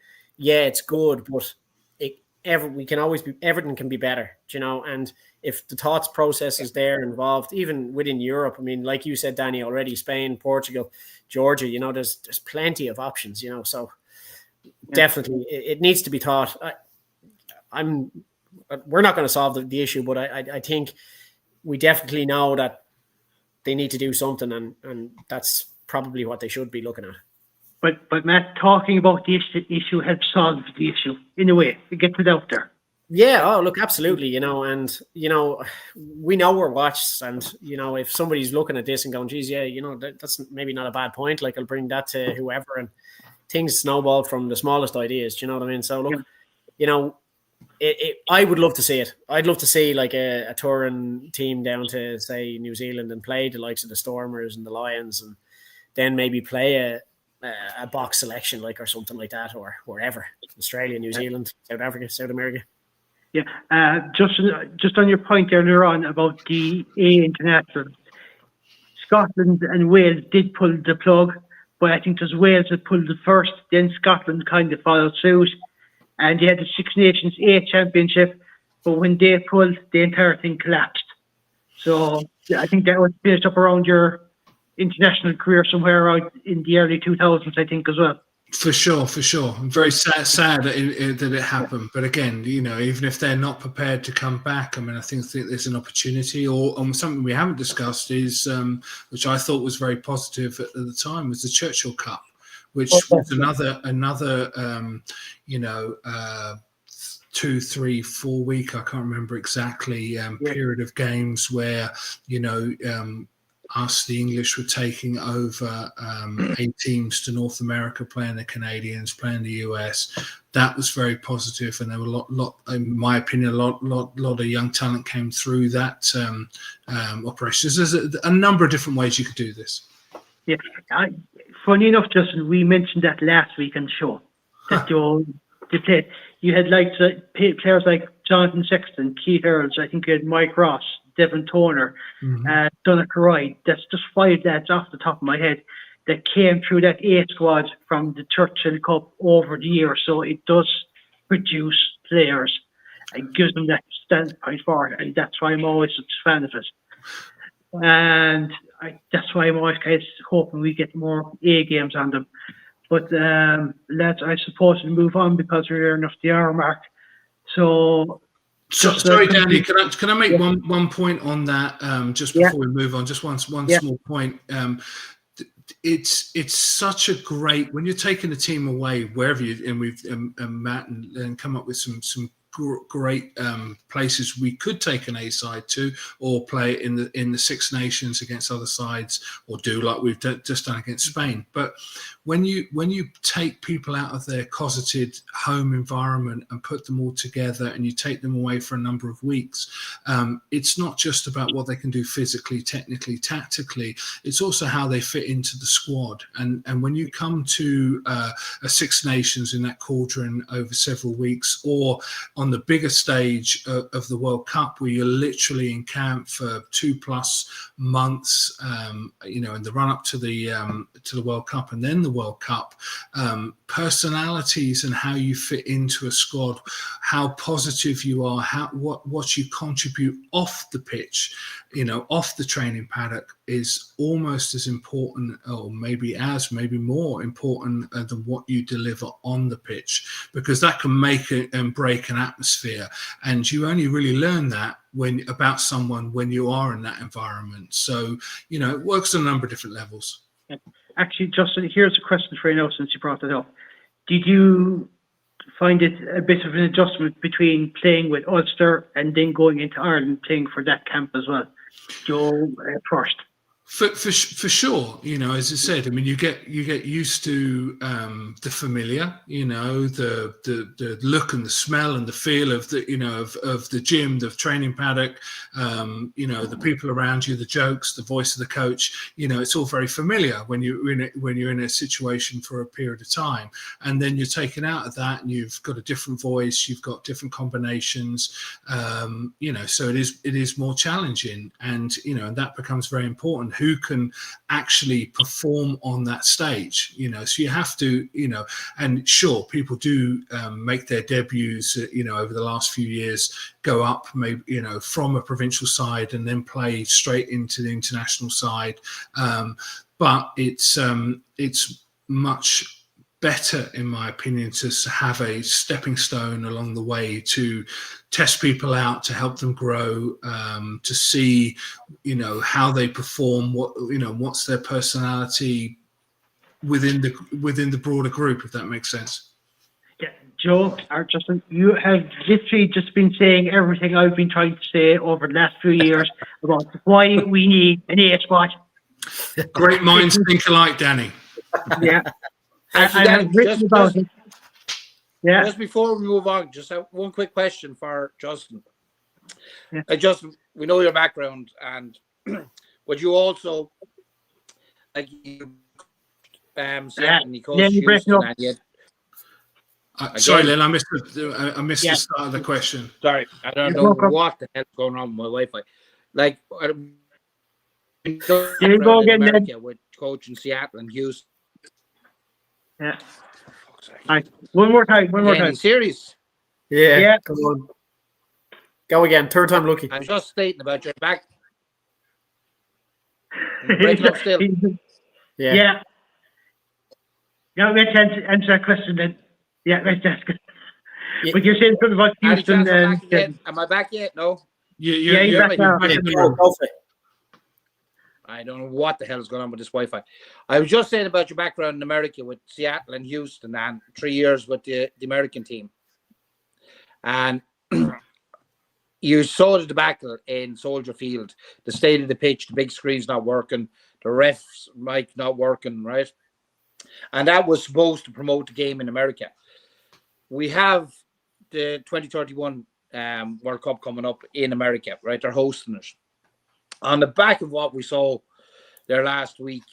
it's good, but everything can be better, and if the thoughts process is there involved, even within Europe, I mean, like you said, Danny, already, Spain, Portugal, Georgia, there's plenty of options, so definitely it needs to be thought. We're not going to solve the issue, but I think we definitely know that they need to do something, and that's probably what they should be looking at. But Matt, talking about the issue helps solve the issue in a way. It gets it out there. Yeah. Oh, look, absolutely. And we know we're watched, and if somebody's looking at this and going, "Geez, yeah, that's maybe not a bad point." Like I'll bring that to whoever, and things snowball from the smallest ideas. Do you know what I mean? So look, I would love to see it. I'd love to see like a touring team down to say New Zealand and play the likes of the Stormers and the Lions, and then maybe play a box selection or something like that, or wherever, Australia, New Zealand, South Africa, South America. Just on your point earlier on about the A international, Scotland and Wales did pull the plug, but I think it was Wales that pulled it first. Then Scotland kind of followed suit, and they had the Six Nations A championship. But when they pulled, the entire thing collapsed. So I think that was finished up around your international career somewhere out in the early 2000s, I think, as well. For sure. I'm very sad that it happened. But again, even if they're not prepared to come back, I mean, I think there's an opportunity. Or something we haven't discussed is, which I thought was very positive at the time, was the Churchill Cup, which was another 2, 3, 4 week, I can't remember exactly, period of games where, us, the English, were taking over 8 teams to North America, playing the Canadians, playing the US. That was very positive, and there were a lot, in my opinion, a lot of young talent came through that operation. There's a number of different ways you could do this. Yeah, funny enough, Justin, we mentioned that last week on the show. That you had players like Jonathan Sexton, Keith Earls, I think you had Mike Ross, Devon Toner, Donald Carroy. That's just 5 lads off the top of my head that came through that A squad from the Churchill Cup over the years. So it does produce players and gives them that standpoint forward, and that's why I'm always such a fan of it. And that's why I'm always kind of hoping we get more A games on them. But lads, I suppose we'll move on because we're enough the hour mark. So sorry, Danny, can I make one point on that just before we move on? Just one small point. It's such a great, when you're taking the team away wherever you, and we've Matt and come up with some great places we could take an A side to, or play in the Six Nations against other sides, or do like we've just done against Spain. But when you take people out of their cosseted home environment and put them all together, and you take them away for a number of weeks, it's not just about what they can do physically, technically, tactically. It's also how they fit into the squad. And when you come to a Six Nations in that cauldron over several weeks, or on the bigger stage of the World Cup, where you're literally in camp for 2+ months, in the run up to the World Cup and then the World Cup, personalities and how you fit into a squad, how positive you are, what you contribute off the pitch, off the training paddock, is almost as important, or maybe more important than what you deliver on the pitch, because that can make and break an atmosphere, and you only really learn that about someone when you are in that environment. So it works on a number of different levels. Actually, Justin, here's a question for you now, since you brought it up. Did you find it a bit of an adjustment between playing with Ulster and then going into Ireland, playing for that camp as well, Joe, first? For sure, as I said, I mean, you get used to the familiar, the look and the smell and the feel of of the gym, the training paddock, the people around you, the jokes, the voice of the coach. It's all very familiar when you're in a situation for a period of time, and then you're taken out of that, and you've got a different voice, you've got different combinations, so it is more challenging, and and that becomes very important. Who can actually perform on that stage, so you have to, and sure, people do make their debuts, over the last few years, go up maybe, from a provincial side and then play straight into the international side. But it's much better, in my opinion, to have a stepping stone along the way, to test people out, to help them grow, to see, how they perform, what's their personality within the broader group, if that makes sense. Yeah, Joe, or Justin, you have literally just been saying everything I've been trying to say over the last few years about why we need an A squad. Great minds think alike, Danny. Yeah. Danny, Yeah. Just before we move on, just one quick question for Justin. Yeah. Justin, we know your background, and would you also, like, you, Houston, and Sorry, Len, I missed Yeah. the start of the question. Sorry, I don't Yeah, know no problem. what the hell's going on with my Wi-Fi. Like, There you go in again, Ned. America with coach in Seattle and Houston. Yeah. All right. One more time. Again, he's serious. Yeah. Come on. Go again. Third time lucky. I'm just stating about your back. You're breaking up still. Yeah. Yeah, let's answer that question then. Yeah, let's ask it. Yeah. But you're saying something about Any Houston chance I'm and back again? Am I back yet? No. you're back now. back in the Go room. for it. I don't know what the hell is going on with this Wi-Fi. I was just saying about your background in America with Seattle and Houston and 3 years with the American team. And you saw the debacle in Soldier Field, the state of the pitch, the big screen's not working, the ref's mic not working, right? And that was supposed to promote the game in America. We have the 2031 World Cup coming up in America, right? They're hosting it. On the back of what we saw there last week,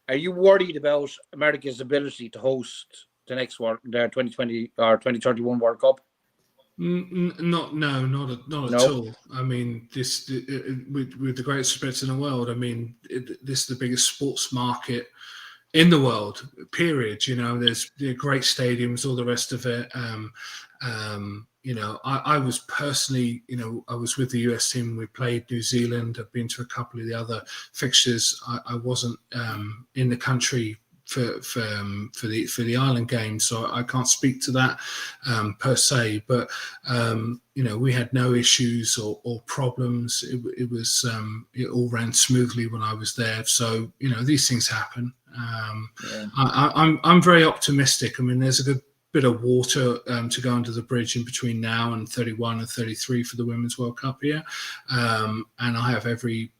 are you worried about America's ability to host the next their 2020 or 2031 World Cup? Not at all. I mean, this with the greatest respect in the world. I mean, this is the biggest sports market in the world. Period. You know, there's great stadiums, all the rest of it. You know, I was personally, you know, I was with the US team. We played New Zealand. I've been to a couple of the other fixtures. I wasn't in the country for the Ireland game, so I can't speak to that per se. But you know, we had no issues or problems. It was it all ran smoothly when I was there. So you know, these things happen. I'm very optimistic. I mean, there's a good bit of water to go under the bridge in between now and 31 and 33 for the Women's World Cup here, and I have every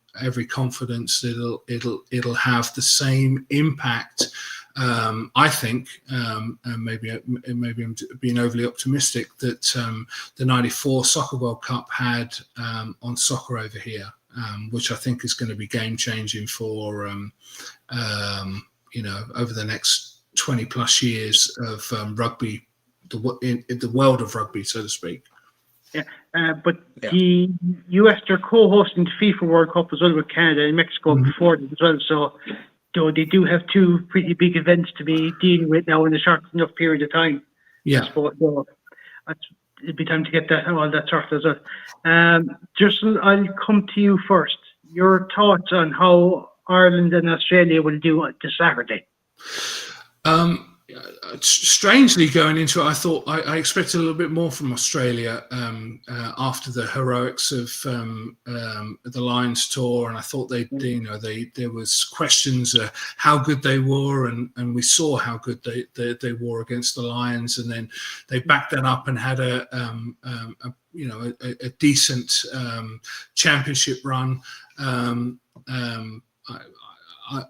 confidence that it'll have the same impact. I think, and maybe I'm being overly optimistic, that the '94 Soccer World Cup had on soccer over here, which I think is going to be game changing for you know, over the next 20 plus years of rugby, in the world of rugby, so to speak. But the US, they're co-hosting the FIFA World Cup as well with Canada and Mexico before them as well. So, they do have two pretty big events to be dealing with now in a short enough period of time. Yeah. So it'd be time to get all that sorted as well. Justin, I'll come to you first. Your thoughts on how Ireland and Australia will do this Saturday? Strangely, going into it, I thought I expected a little bit more from Australia after the heroics of the Lions tour, and I thought there was questions how good they were, and we saw how good they were against the Lions, and then they backed that up and had a decent championship run.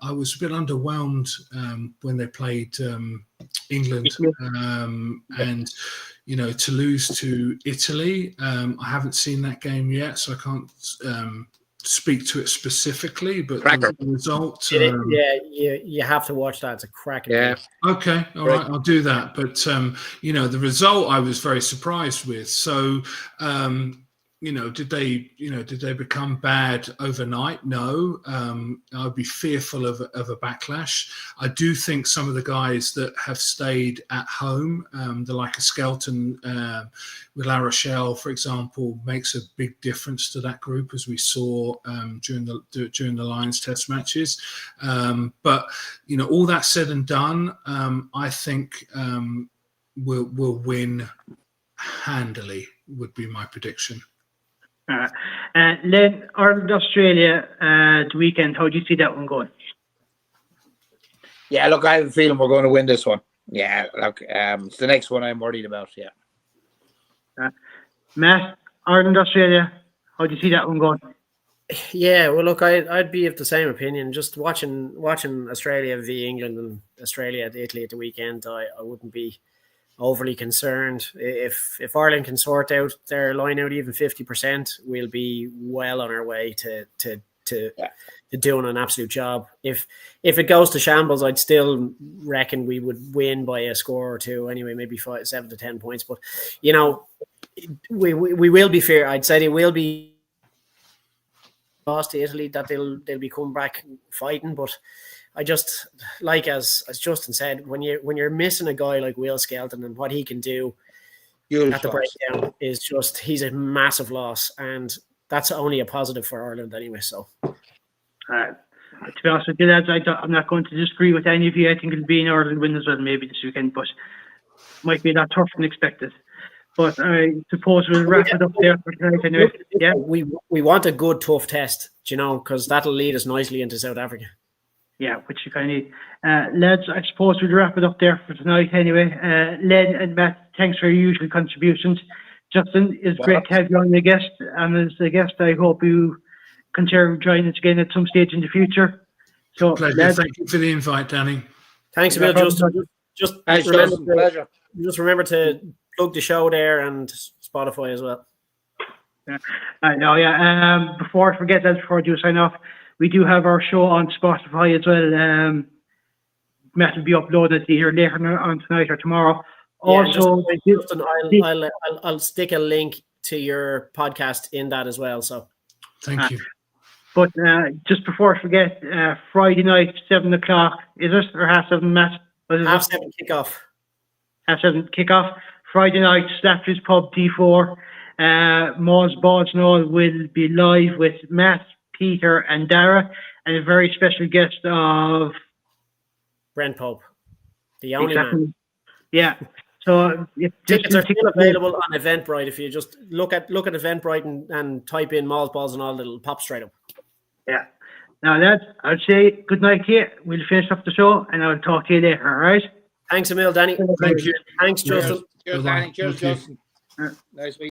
I was a bit underwhelmed when they played England, and you know, to lose to Italy. I haven't seen that game yet, so I can't speak to it specifically. But the result, you have to watch that. It's a cracking game. Okay, all right, I'll do that. But you know, the result I was very surprised with. So. You know, did they become bad overnight? No. I'd be fearful of a backlash. I do think some of the guys that have stayed at home, the like a Skelton with La Rochelle, for example, makes a big difference to that group, as we saw during the Lions Test matches. But you know, all that said and done, I think we'll win handily. Would be my prediction. Len, Ireland, Australia, the weekend, how do you see that one going? Yeah, look, I have a feeling we're going to win this one. Yeah, look, it's the next one I'm worried about, Matt, Ireland, Australia, how do you see that one going? Yeah, well, look, I'd be of the same opinion. Just watching Australia v England and Australia at Italy at the weekend, I wouldn't be overly concerned. If Ireland can sort out their line out even 50%, we'll be well on our way to to doing an absolute job. If it goes to shambles, I'd still reckon we would win by a score or two anyway, maybe 7 to 10 points. But you know, we will be fair. I'd say they will be lost to Italy, that they'll be coming back fighting. But I just, like as Justin said, when you're missing a guy like Will Skelton and what he can do at the breakdown is just, he's a massive loss, and that's only a positive for Ireland anyway. So, to be honest with you, lads, I'm not going to disagree with any of you. I think it'll be an Ireland win as well, maybe this weekend, but might be a lot tougher than expected. But I suppose we'll wrap it up there for tonight anyway. Yeah, we want a good, tough test, you know, because that'll lead us nicely into South Africa. Yeah, which you kind of need. Lads, I suppose we'll wrap it up there for tonight anyway. Len and Matt, thanks for your usual contributions. Justin, it's great to have you on the guest. And as a guest, I hope you consider joining us again at some stage in the future. So, pleasure. lads, thank you for the invite, Danny. Thanks a million, Justin. Just remember to plug the show there and Spotify as well. Before I forget that, before I do sign off, we do have our show on Spotify as well. Matt will be uploaded either later on tonight or tomorrow. Also, Justin, I'll stick a link to your podcast in that as well. So, thank you. But just before I forget, Friday night, 7 o'clock, is it, or 7:30, Matt? 7:30 kickoff. 7:30 kickoff. Friday night, Slappers Pub T4. Mauls, Balls and All will be live with Matt, Peter and Dara, and a very special guest of Brent Pope, the only man. Yeah. So tickets are still available on Eventbrite. If you just look at Eventbrite and type in Mauls, Balls and All, it'll pop straight up. Yeah. Now, lads, I'll say good night to you. We'll finish up the show, and I'll talk to you later. All right. Thanks a mil, Danny. Thank you. Thanks, Justin. Cheers, Danny. Cheers, Justin. Nice meeting you.